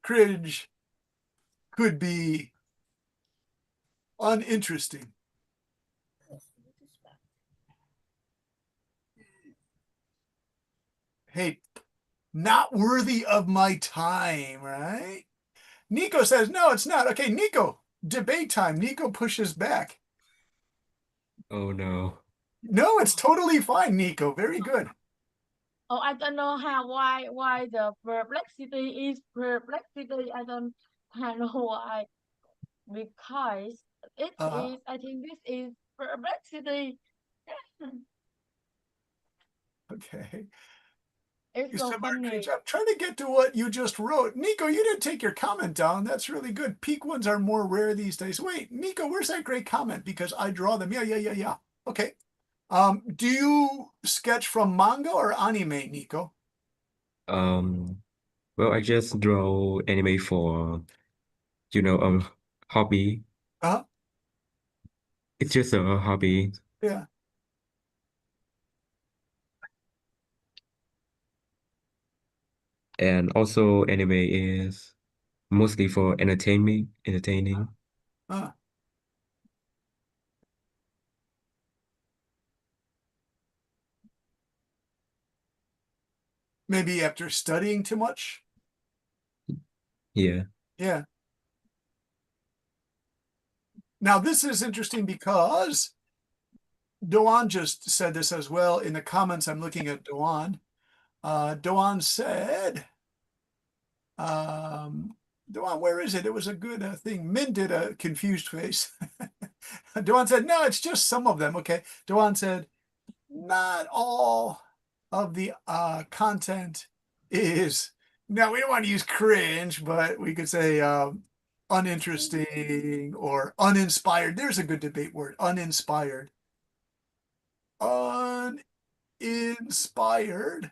Cringe could be uninteresting. Hey, not worthy of my time, right? Nico says, no, it's not. Okay, Nico, debate time. Nico pushes back. Oh no. No, it's totally fine, Nico. Very good. Oh, I don't know why the perplexity is perplexity. I don't know why, because it is, I think this is perplexity. Okay. It's so funny. I'm trying to get to what you just wrote. Nico, you didn't take your comment down. That's really good. Peak ones are more rare these days. Wait, Nico, where's that great comment? Because I draw them. Yeah. Okay. Do you sketch from manga or anime, Nico? Well, I just draw anime for, hobby. Uh-huh. It's just a hobby. Yeah. And also anime is mostly for entertaining. Maybe after studying too much? Yeah. Yeah. Now, this is interesting because Doan just said this as well. In the comments, I'm looking at Doan. Doan said, Doan, where is it? It was a good thing. Min did a confused face. Doan said, no, it's just some of them. Okay. Doan said, not all of the content is, now we don't want to use cringe, but we could say uninteresting or uninspired. There's a good debate word, uninspired. Uninspired.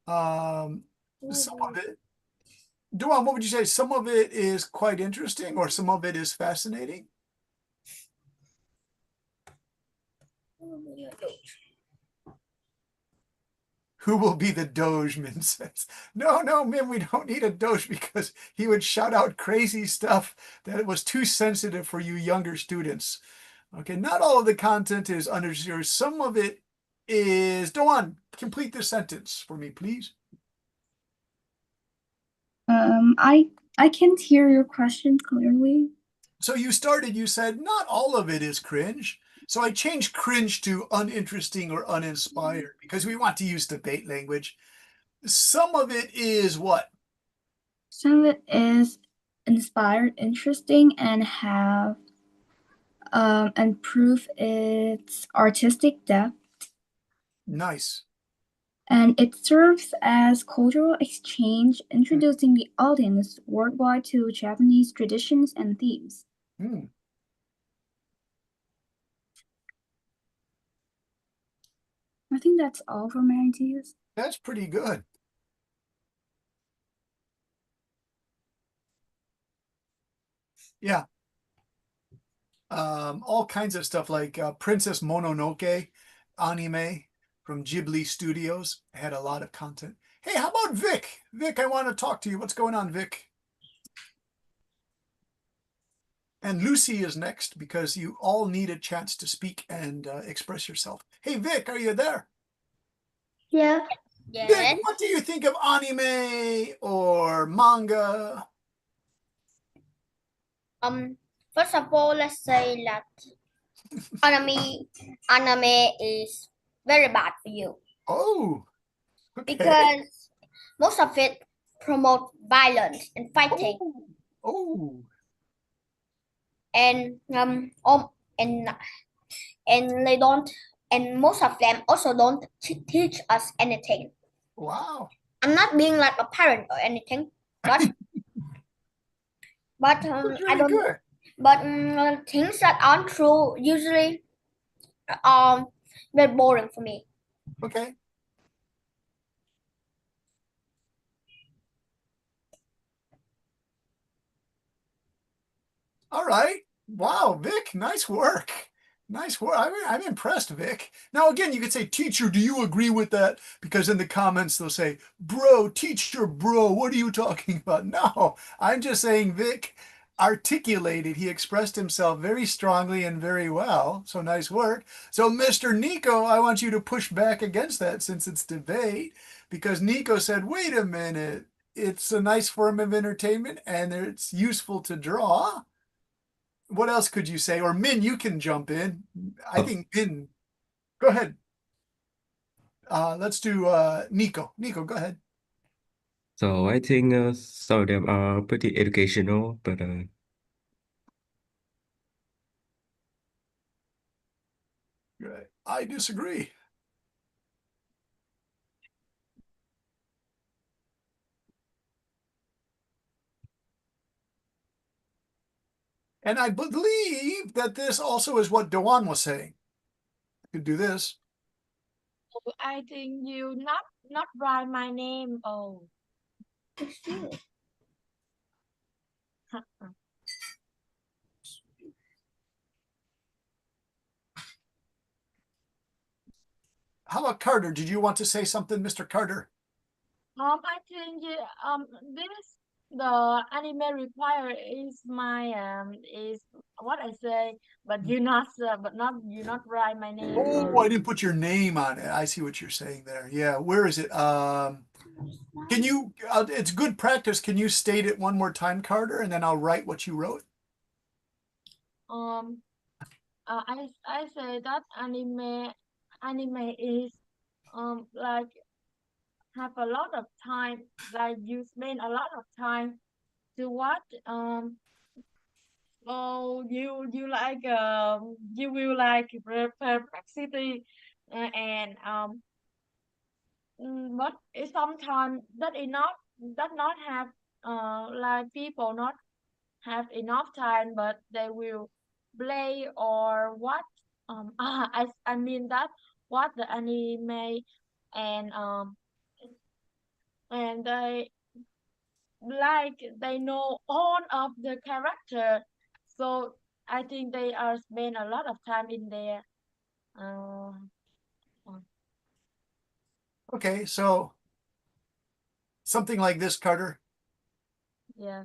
Some of it, Duan, what would you say? Some of it is quite interesting or some of it is fascinating? Who will be the Doge, Min says. No, Min, we don't need a Doge because he would shout out crazy stuff that was too sensitive for you younger students. Okay, not all of the content is unnecessary. Some of it is, Doan, complete the sentence for me, please. I can't hear your question clearly. So you said not all of it is cringe. So I changed cringe to uninteresting or uninspired because we want to use debate language. Some of it is what? Some of it is inspired, interesting, and have and prove its artistic depth. Nice. And it serves as cultural exchange, introducing the audience worldwide to Japanese traditions and themes. I think that's all for my ideas. That's pretty good. Yeah. All kinds of stuff like Princess Mononoke anime from Ghibli Studios had a lot of content. Hey, how about Vic? Vic, I want to talk to you. What's going on, Vic? And Lucy is next because you all need a chance to speak and express yourself. Hey, Vic, are you there? Yeah. Vic, what do you think of anime or manga? First of all, let's say that anime is very bad for you. Oh, okay. Because most of it promote violence and fighting. Oh. And and they don't, and most of them also don't teach us anything. Wow. I'm not being like a parent or anything, but Really I don't. Good. But things that aren't true usually very boring for me. Okay. All right. Wow, Vic, nice work. Nice work. I'm impressed, Vic. Now, again, you could say, teacher, do you agree with that? Because in the comments, they'll say, bro, teacher, bro, what are you talking about? No, I'm just saying Vic articulated. He expressed himself very strongly and very well. So nice work. So, Mr. Nico, I want you to push back against that since it's debate, because Nico said, wait a minute, it's a nice form of entertainment and it's useful to draw. What else could you say? Or Min, you can jump in. I think Min, go ahead. Let's do Nico. Nico, go ahead. So I think some of them are pretty educational, but I disagree. And I believe that this also is what Dewan was saying. I could do this. I think you not write my name. Oh. How about Carter? Did you want to say something, Mr. Carter? I think this the anime require is my is what I say, but you not write my name. Oh, I didn't put your name on it. I see what you're saying there. Yeah, where is it? Can you? It's good practice. Can you state it one more time, Carter, and then I'll write what you wrote. I say that anime is like have a lot of time, like you spend a lot of time to watch you like you will like perplexity and but it sometimes that is not have like people not have enough time, but they will play or watch. I mean that watch the anime and they like they know all of the character, so I think they are spend a lot of time in there. Uh, Okay, so something like this, Carter. yeah.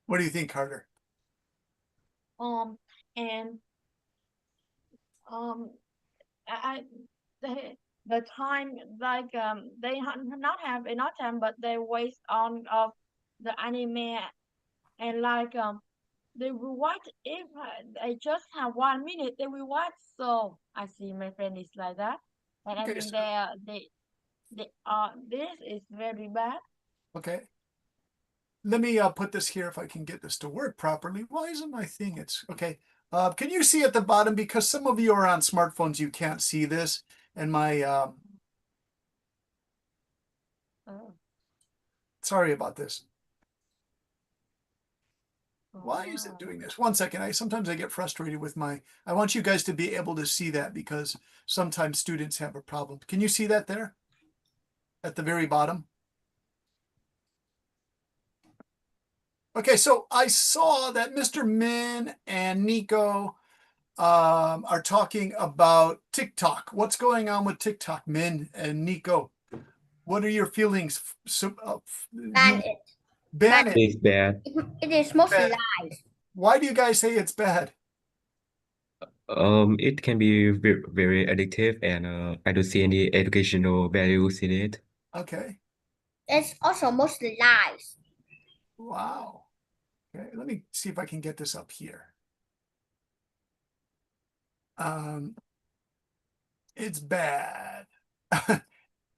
What do you think, Carter? And I the time like they not have enough time, but they waste on of the anime and like they will watch if they just have 1 minute they will watch. So I see my friend is like that, and I Okay, think so, they are this is very bad. okay. Let me put this here if I can get this to work properly. Why isn't my thing? It's okay. Can you see at the bottom? Because some of you are on smartphones, you can't see this. And my, Oh, sorry about this. Why is it wow. doing this? 1 second. Sometimes I get frustrated with I want you guys to be able to see that because sometimes students have a problem. Can you see that there? At the very bottom? Okay, so I saw that Mr. Min and Nico are talking about TikTok. What's going on with TikTok, Min and Nico? What are your feelings? Ban You it. ban Ban it. It's bad. it is mostly Bad. lies. Why do you guys say it's bad? It can be very addictive, and I don't see any educational values in it. Okay. It's also mostly lies. Wow. Okay, let me see if I can get this up here. It's bad.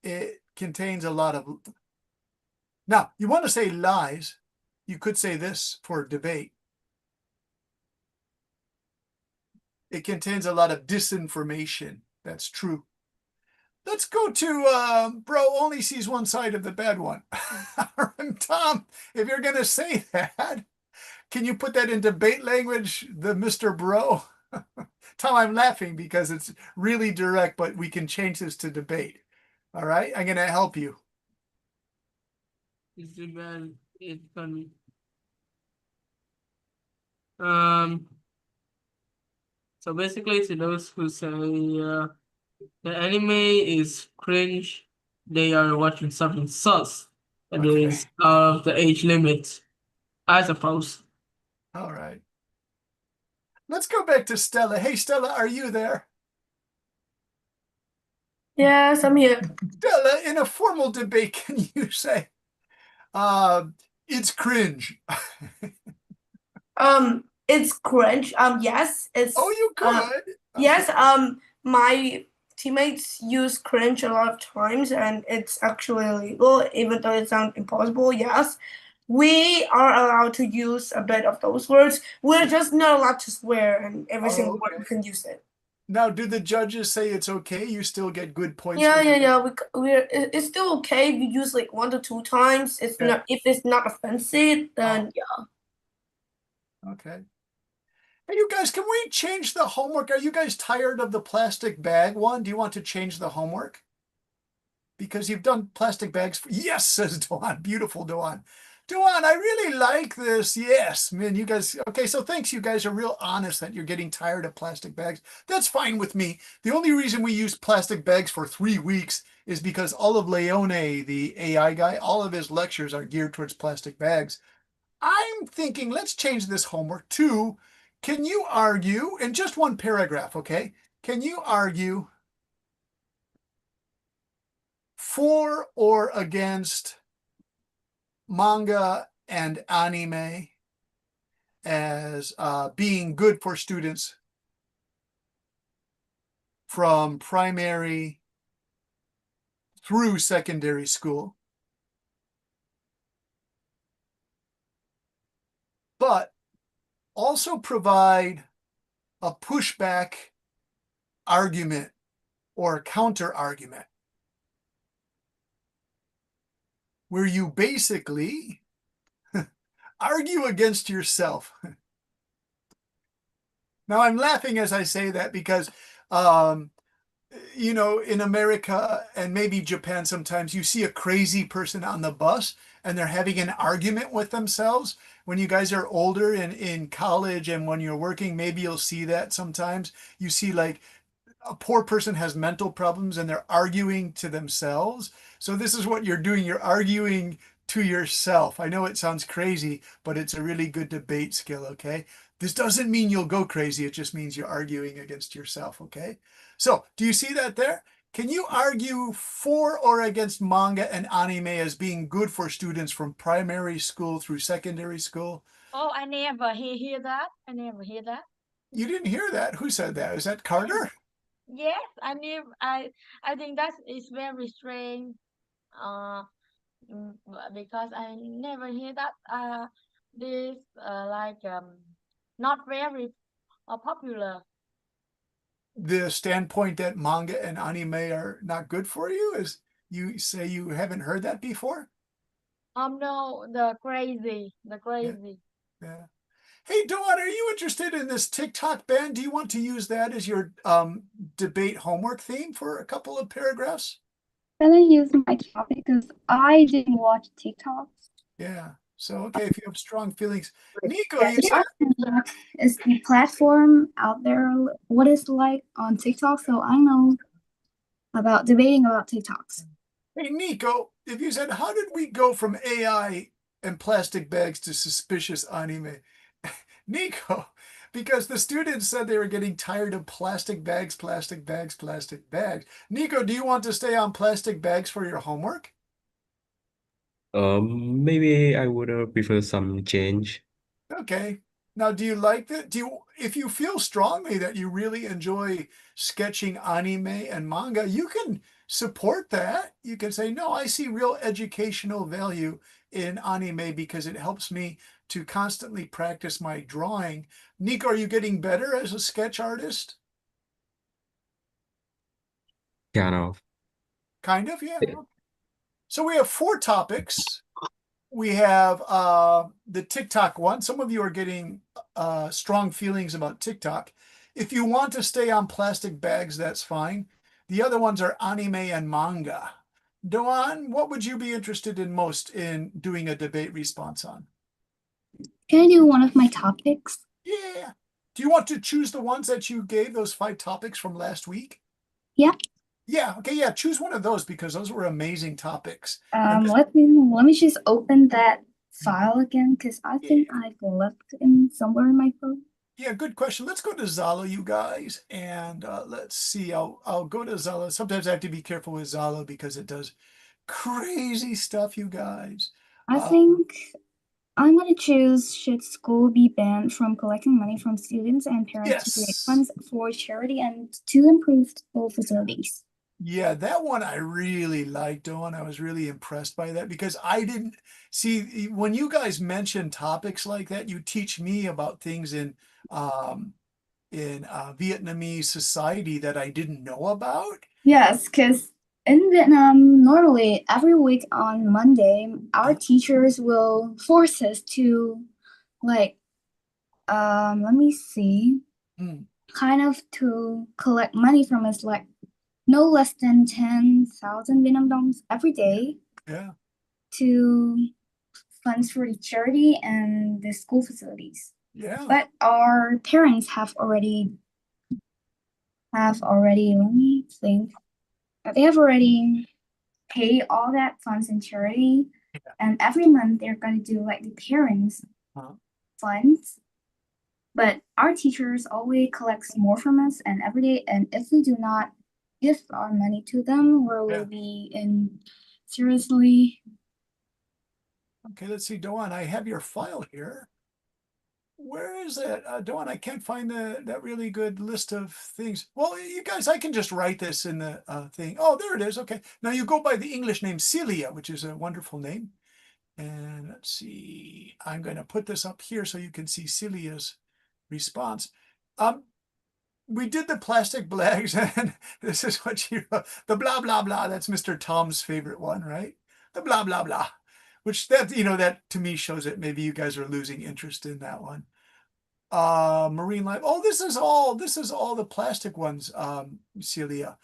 It contains a lot of. Now, you want to say lies, you could say this for debate. It contains a lot of disinformation. That's true. Let's go to bro only sees one side of the bad one. Tom, if you're going to say that, can you put that in debate language, the Mr. Bro? Tom, I'm laughing because it's really direct, but we can change this to debate. All right, I'm going to help you. It's bad. It's funny. Um. So basically, to those who say the anime is cringe, they are watching something sus. That Okay. is out of the age limit, I suppose. All right. Let's go back to Stella. Hey, Stella, are you there? Yes, I'm here. Stella, in a formal debate, can you say, it's cringe? It's cringe. Yes, it's Oh, you could. yes, Okay. my teammates use cringe a lot of times, and it's actually illegal, even though it sounds impossible. Yes, we are allowed to use a bit of those words. We're just not allowed to swear, and every Oh, single word okay. we can use it. Now, do the judges say it's okay? You still get good points Yeah, for yeah, it? yeah. It's still okay if you use like 1 to 2 times. It's Okay. not if it's not offensive, then Oh, yeah. okay. Hey, you guys, can we change the homework? Are you guys tired of the plastic bag one? Do you want to change the homework? Because you've done plastic bags. Yes, says Dawn. Beautiful, Dawn. Dawn, I really like this. Yes, man, you guys. Okay, so thanks. You guys are real honest that you're getting tired of plastic bags. That's fine with me. The only reason we use plastic bags for 3 weeks is because all of Leone, the AI guy, all of his lectures are geared towards plastic bags. I'm thinking let's change this homework to, can you argue in just one paragraph, okay? Can you argue for or against manga and anime as being good for students from primary through secondary school. But also provide a pushback argument or counter argument where you basically argue against yourself. Now, I'm laughing as I say that because, you know, in America and maybe Japan sometimes you see a crazy person on the bus and they're having an argument with themselves. When you guys are older and in college and when you're working, maybe you'll see that sometimes. You see like a poor person has mental problems and they're arguing to themselves. So this is what you're doing. You're arguing to yourself. I know it sounds crazy, but it's a really good debate skill, okay? This doesn't mean you'll go crazy. It just means you're arguing against yourself, okay? So do you see that there? Can you argue for or against manga and anime as being good for students from primary school through secondary school? Oh, I never hear that. I never hear that. You didn't hear that? Who said that? Is that Carter? Yes, I never. I think that is very strange. Because I never hear that. This like not very popular. The standpoint that manga and anime are not good for you is you say you haven't heard that before? No, the crazy. Yeah. Hey, Dawn, are you interested in this TikTok ban? Do you want to use that as your debate homework theme for a couple of paragraphs? I'm gonna use my topic because I didn't watch TikToks. Yeah. So, okay, if you have strong feelings. Nico, you Yeah, said is the platform out there what it's like on TikTok, so I know about debating about TikToks. Hey, Nico, if you said, how did we go from AI and plastic bags to suspicious anime? Nico, because the students said they were getting tired of plastic bags, plastic bags, plastic bags. Nico, do you want to stay on plastic bags for your homework? Maybe I would prefer some change. Okay. Now, do you like that? If you feel strongly that you really enjoy sketching anime and manga, you can support that. You can say, no, I see real educational value in anime because it helps me to constantly practice my drawing. Nico, are you getting better as a sketch artist? Kind of. Kind of, yeah. So we have 4 topics. We have the TikTok one. Some of you are getting strong feelings about TikTok. If you want to stay on plastic bags, that's fine. The other ones are anime and manga. Doan, what would you be interested in most in doing a debate response on? Can I do one of my topics? Yeah. Do you want to choose the ones that you gave, those 5 topics from last week? Yeah. Yeah, okay, yeah, choose one of those because those were amazing topics. Let me just open that file again because I think I've left it somewhere in my phone. Yeah, good question. Let's go to Zalo, you guys, and let's see. I'll go to Zalo. Sometimes I have to be careful with Zalo because it does crazy stuff, you guys. I think I'm gonna choose should school be banned from collecting money from students and parents to create funds for charity and to improve school facilities? Yeah, that one I really liked, Dawn. I was really impressed by that because I didn't see when you guys mention topics like that, you teach me about things in Vietnamese society that I didn't know about. Yes, because in Vietnam, normally every week on Monday, our teachers will force us to, like, let me see, kind of to collect money from us, like no less than 10,000 Vietnam dongs every day. Yeah. To funds for the charity and the school facilities. Yeah. But our parents have already, let me think. They have already paid all that funds in charity. And every month they're going to do like the parents funds. But our teachers always collects more from us and every day. And if we do not give our money to them, we will be in seriously. Okay, let's see, Dawn, I have your file here. Where is it? Dawn, I can't find that really good list of things. Well, you guys, I can just write this in the thing. Oh, there it is. Okay. Now you go by the English name Celia, which is a wonderful name. And let's see, I'm going to put this up here so you can see Celia's response. We did the plastic bags, and this is what she wrote. The blah, blah, blah. That's Mr. Tom's favorite one, right? The blah, blah, blah. Which that to me shows that maybe you guys are losing interest in that one. Marine life. Oh, this is all the plastic ones, Celia.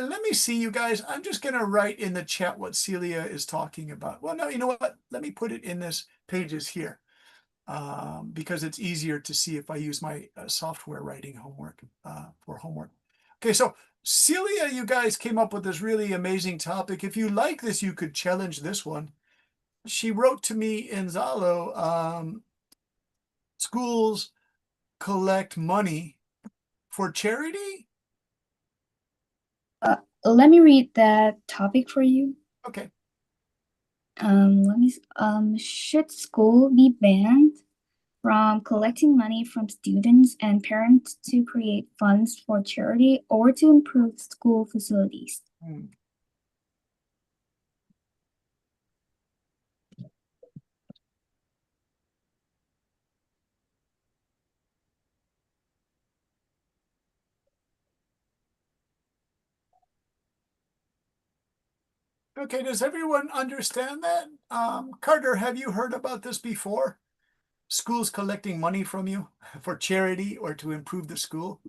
Let me see, you guys. I'm just going to write in the chat what Celia is talking about. Well, no, you know what? Let me put it in this pages here, because it's easier to see if I use my software writing homework for homework. Okay, so Celia, you guys came up with this really amazing topic. If you like this, you could challenge this one. She wrote to me in Zalo, schools collect money for charity? Let me read that topic for you. Okay. Should school be banned from collecting money from students and parents to create funds for charity or to improve school facilities? Okay, does everyone understand that? Carter, have you heard about this before? Schools collecting money from you for charity or to improve the school?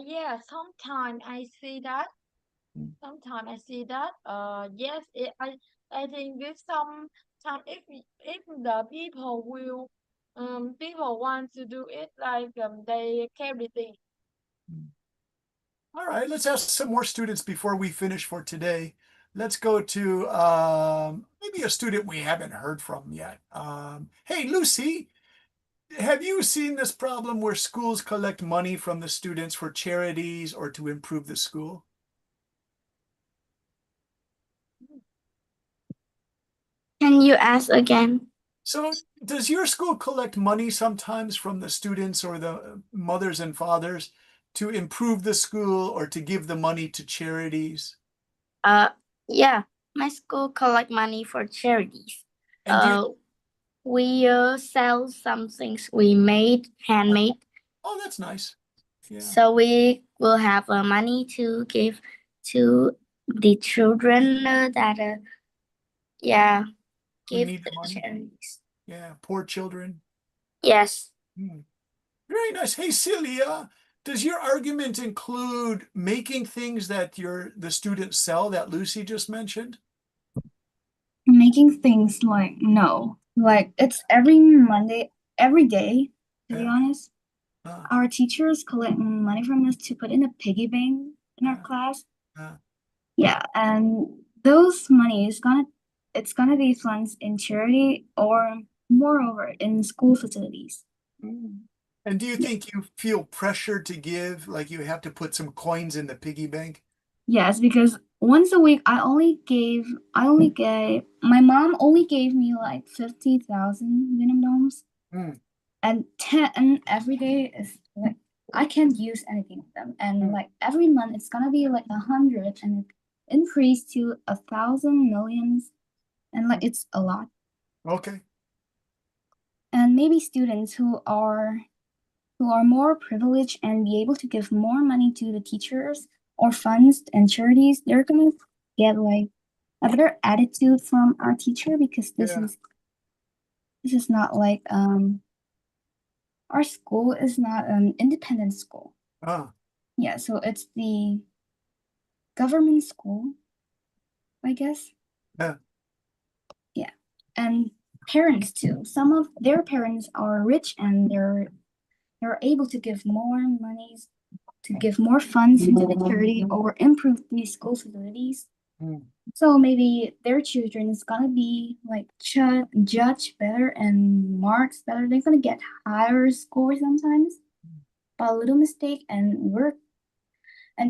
Yeah, sometimes I see that. Sometimes I see that. Yes, I think this some if the people want to do it like they charity. All right, let's ask some more students before we finish for today. Let's go to maybe a student we haven't heard from yet. Hey, Lucy, have you seen this problem where schools collect money from the students for charities or to improve the school? Can you ask again? So does your school collect money sometimes from the students or the mothers and fathers to improve the school or to give the money to charities? Yeah, my school collect money for charities. And we sell some things we made, handmade. Oh, that's nice. Yeah. So we will have money to give to the children that give need the money. charities. Yeah, poor children. Yes. Very nice. Hey, Celia, does your argument include making things that the students sell that Lucy just mentioned? Making things like no, like it's every Monday, every day, to be honest. Our teachers collect money from us to put in a piggy bank in our class. Yeah, and those money it's gonna be funds in charity or moreover in school facilities. And do you think you feel pressure to give, like you have to put some coins in the piggy bank? Yes, because once a week my mom only gave me like 50,000 minimums. And 10 every day is like I can't use anything with them. And like every month it's gonna be like 100 and increase to 1,000 millions. And like it's a lot. Okay. And maybe students who are more privileged and be able to give more money to the teachers or funds and charities, they're gonna get like a better attitude from our teacher because this is not like our school is not an independent school. Yeah, so it's the government school, I guess. Yeah. And parents too. Some of their parents are rich and they're able to give more monies, to give more funds into the charity or improve these school facilities. So maybe their children is gonna be like judged better and marks better. They're gonna get higher scores sometimes by a little mistake, and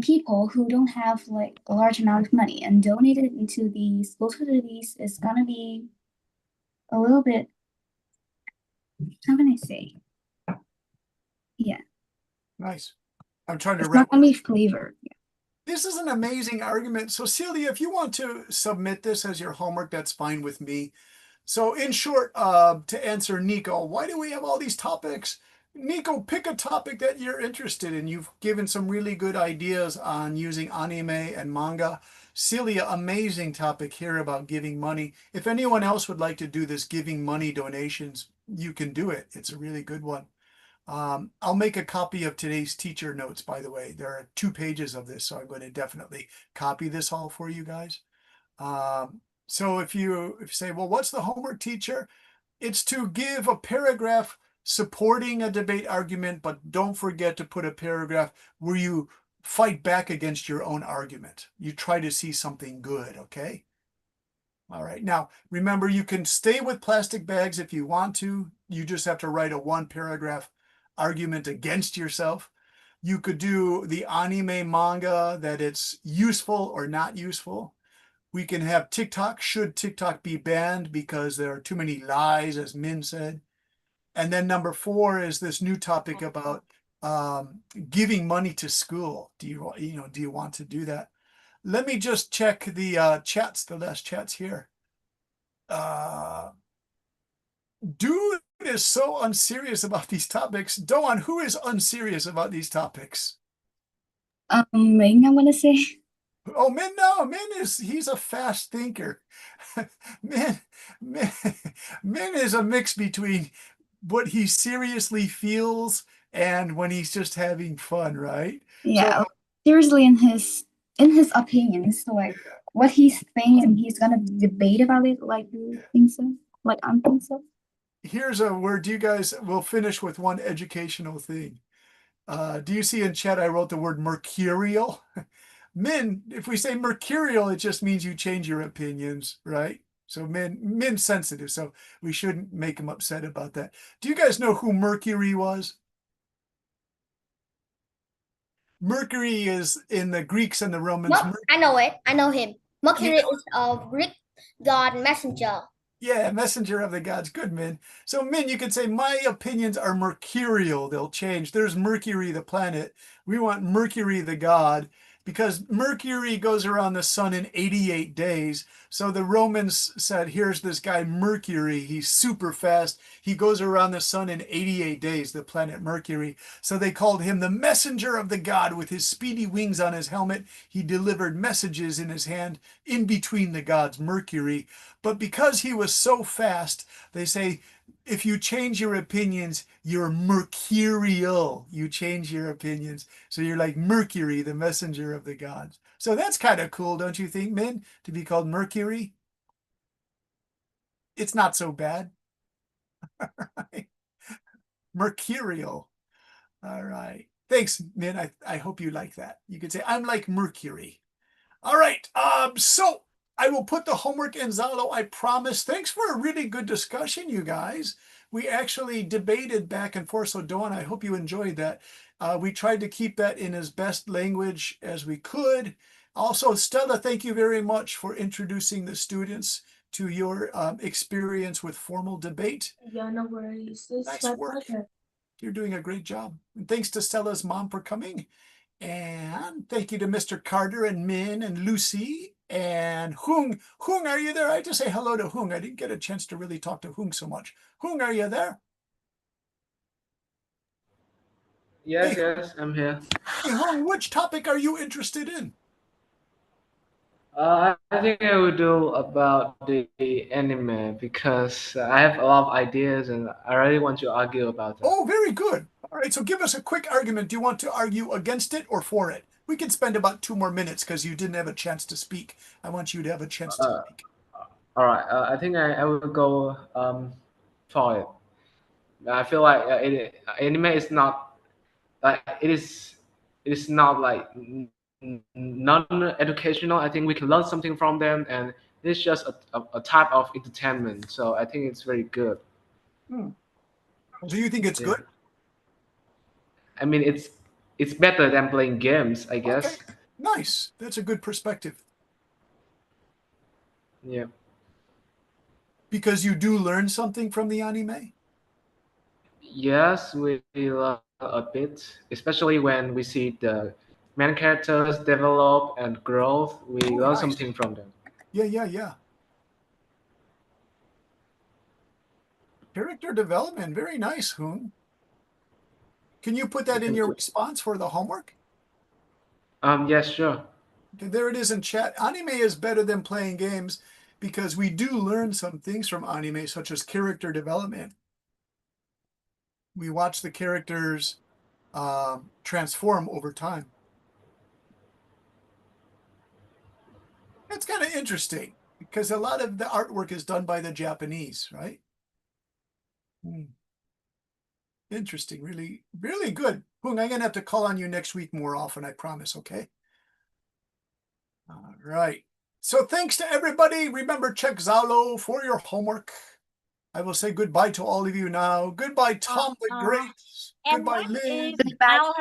people who don't have like a large amount of money and donate it into the school facilities is gonna be a little bit, how can I say? Yeah. Nice. I'm trying to It's not write. gonna be flavored. Yeah. This is an amazing argument. So Celia, if you want to submit this as your homework, that's fine with me. So in short, to answer Nico, why do we have all these topics? Nico, pick a topic that you're interested in. You've given some really good ideas on using anime and manga. Celia, amazing topic here about giving money. If anyone else would like to do this giving money donations, you can do it. It's a really good one. I'll make a copy of today's teacher notes, by the way. There are 2 pages of this, so I'm going to definitely copy this all for you guys. So if you say, well, what's the homework, teacher? It's to give a paragraph supporting a debate argument, but don't forget to put a paragraph where you fight back against your own argument. You try to see something good, okay? All right. Now, remember, you can stay with plastic bags if you want to. You just have to write a 1-paragraph argument against yourself. You could do the anime manga, that it's useful or not useful. We can have TikTok. Should TikTok be banned because there are too many lies, as Min said? And then number 4 is this new topic about giving money to school. Do you want to do that? Let me just check the chats, the last chats here. Dude is so unserious about these topics. Doan, who is unserious about these topics? Ming, I'm gonna say. Oh, Min, no, he's a fast thinker. Min is a mix between what he seriously feels and when he's just having fun, right? Yeah, seriously, in his opinions, like what he's thinking, he's gonna debate about it. Like, do you think so? Like, I think so. Here's a word. You guys will finish with one educational thing. Do you see in chat I wrote the word mercurial? Min, if we say mercurial, it just means you change your opinions, right? So Min's sensitive, so we shouldn't make him upset about that. Do you guys know who Mercury was? Mercury is in the Greeks and the Romans. Nope, I know it. I know him. Mercury is a Greek god messenger. Yeah, messenger of the gods. Good, Min. So, Min, you could say, my opinions are mercurial. They'll change. There's Mercury, the planet. We want Mercury, the god, because Mercury goes around the sun in 88 days. So the Romans said, here's this guy, Mercury. He's super fast. He goes around the sun in 88 days, the planet Mercury. So they called him the messenger of the god. With his speedy wings on his helmet, he delivered messages in his hand in between the gods, Mercury. But because he was so fast, they say, if you change your opinions, you're mercurial. You change your opinions. So you're like Mercury, the messenger of the gods. So that's kind of cool, don't you think, Min, to be called Mercury? It's not so bad. Mercurial. All right. Thanks, Min. I hope you like that. You could say, I'm like Mercury. All right. So I will put the homework in Zalo, I promise. Thanks for a really good discussion, you guys. We actually debated back and forth. So, Dawn, I hope you enjoyed that. We tried to keep that in as best language as we could. Also, Stella, thank you very much for introducing the students to your experience with formal debate. Yeah, no worries. It's Nice my work. pleasure. You're doing a great job. And thanks to Stella's mom for coming. And thank you to Mr. Carter and Min and Lucy and Hung. Hung, are you there? I had to say hello to Hung. I didn't get a chance to really talk to Hung so much. Hung, are you there? Yes, Hey, yes, I'm here. Hey, Hung, which topic are you interested in? I think I will do about the anime because I have a lot of ideas and I really want to argue about that. Oh, very good. All right, so give us a quick argument. Do you want to argue against it or for it? We can spend about 2 more minutes because you didn't have a chance to speak. I want you to have a chance to speak. All right, I think I will go for it. I feel like anime is not like it is not like non-educational. I think we can learn something from them, and it's just a type of entertainment. So I think it's very good. Do you think it's good? I mean, it's better than playing games, I guess. Okay, nice. That's a good perspective. Yeah. Because you do learn something from the anime? Yes, we learn a bit, especially when we see the main characters develop and grow. We learn nice. something from them. Yeah. Character development, very nice, Hoon. Can you put that in your response for the homework? Yes, sure. Okay, there it is in chat. Anime is better than playing games because we do learn some things from anime, such as character development. We watch the characters transform over time. That's kind of interesting because a lot of the artwork is done by the Japanese, right? Interesting, really, really good. Hung, I'm gonna have to call on you next week more often, I promise, okay? All right. So thanks to everybody. Remember, check Zalo for your homework. I will say goodbye to all of you now. Goodbye, Tom the Great. And Goodbye, what Liz. is our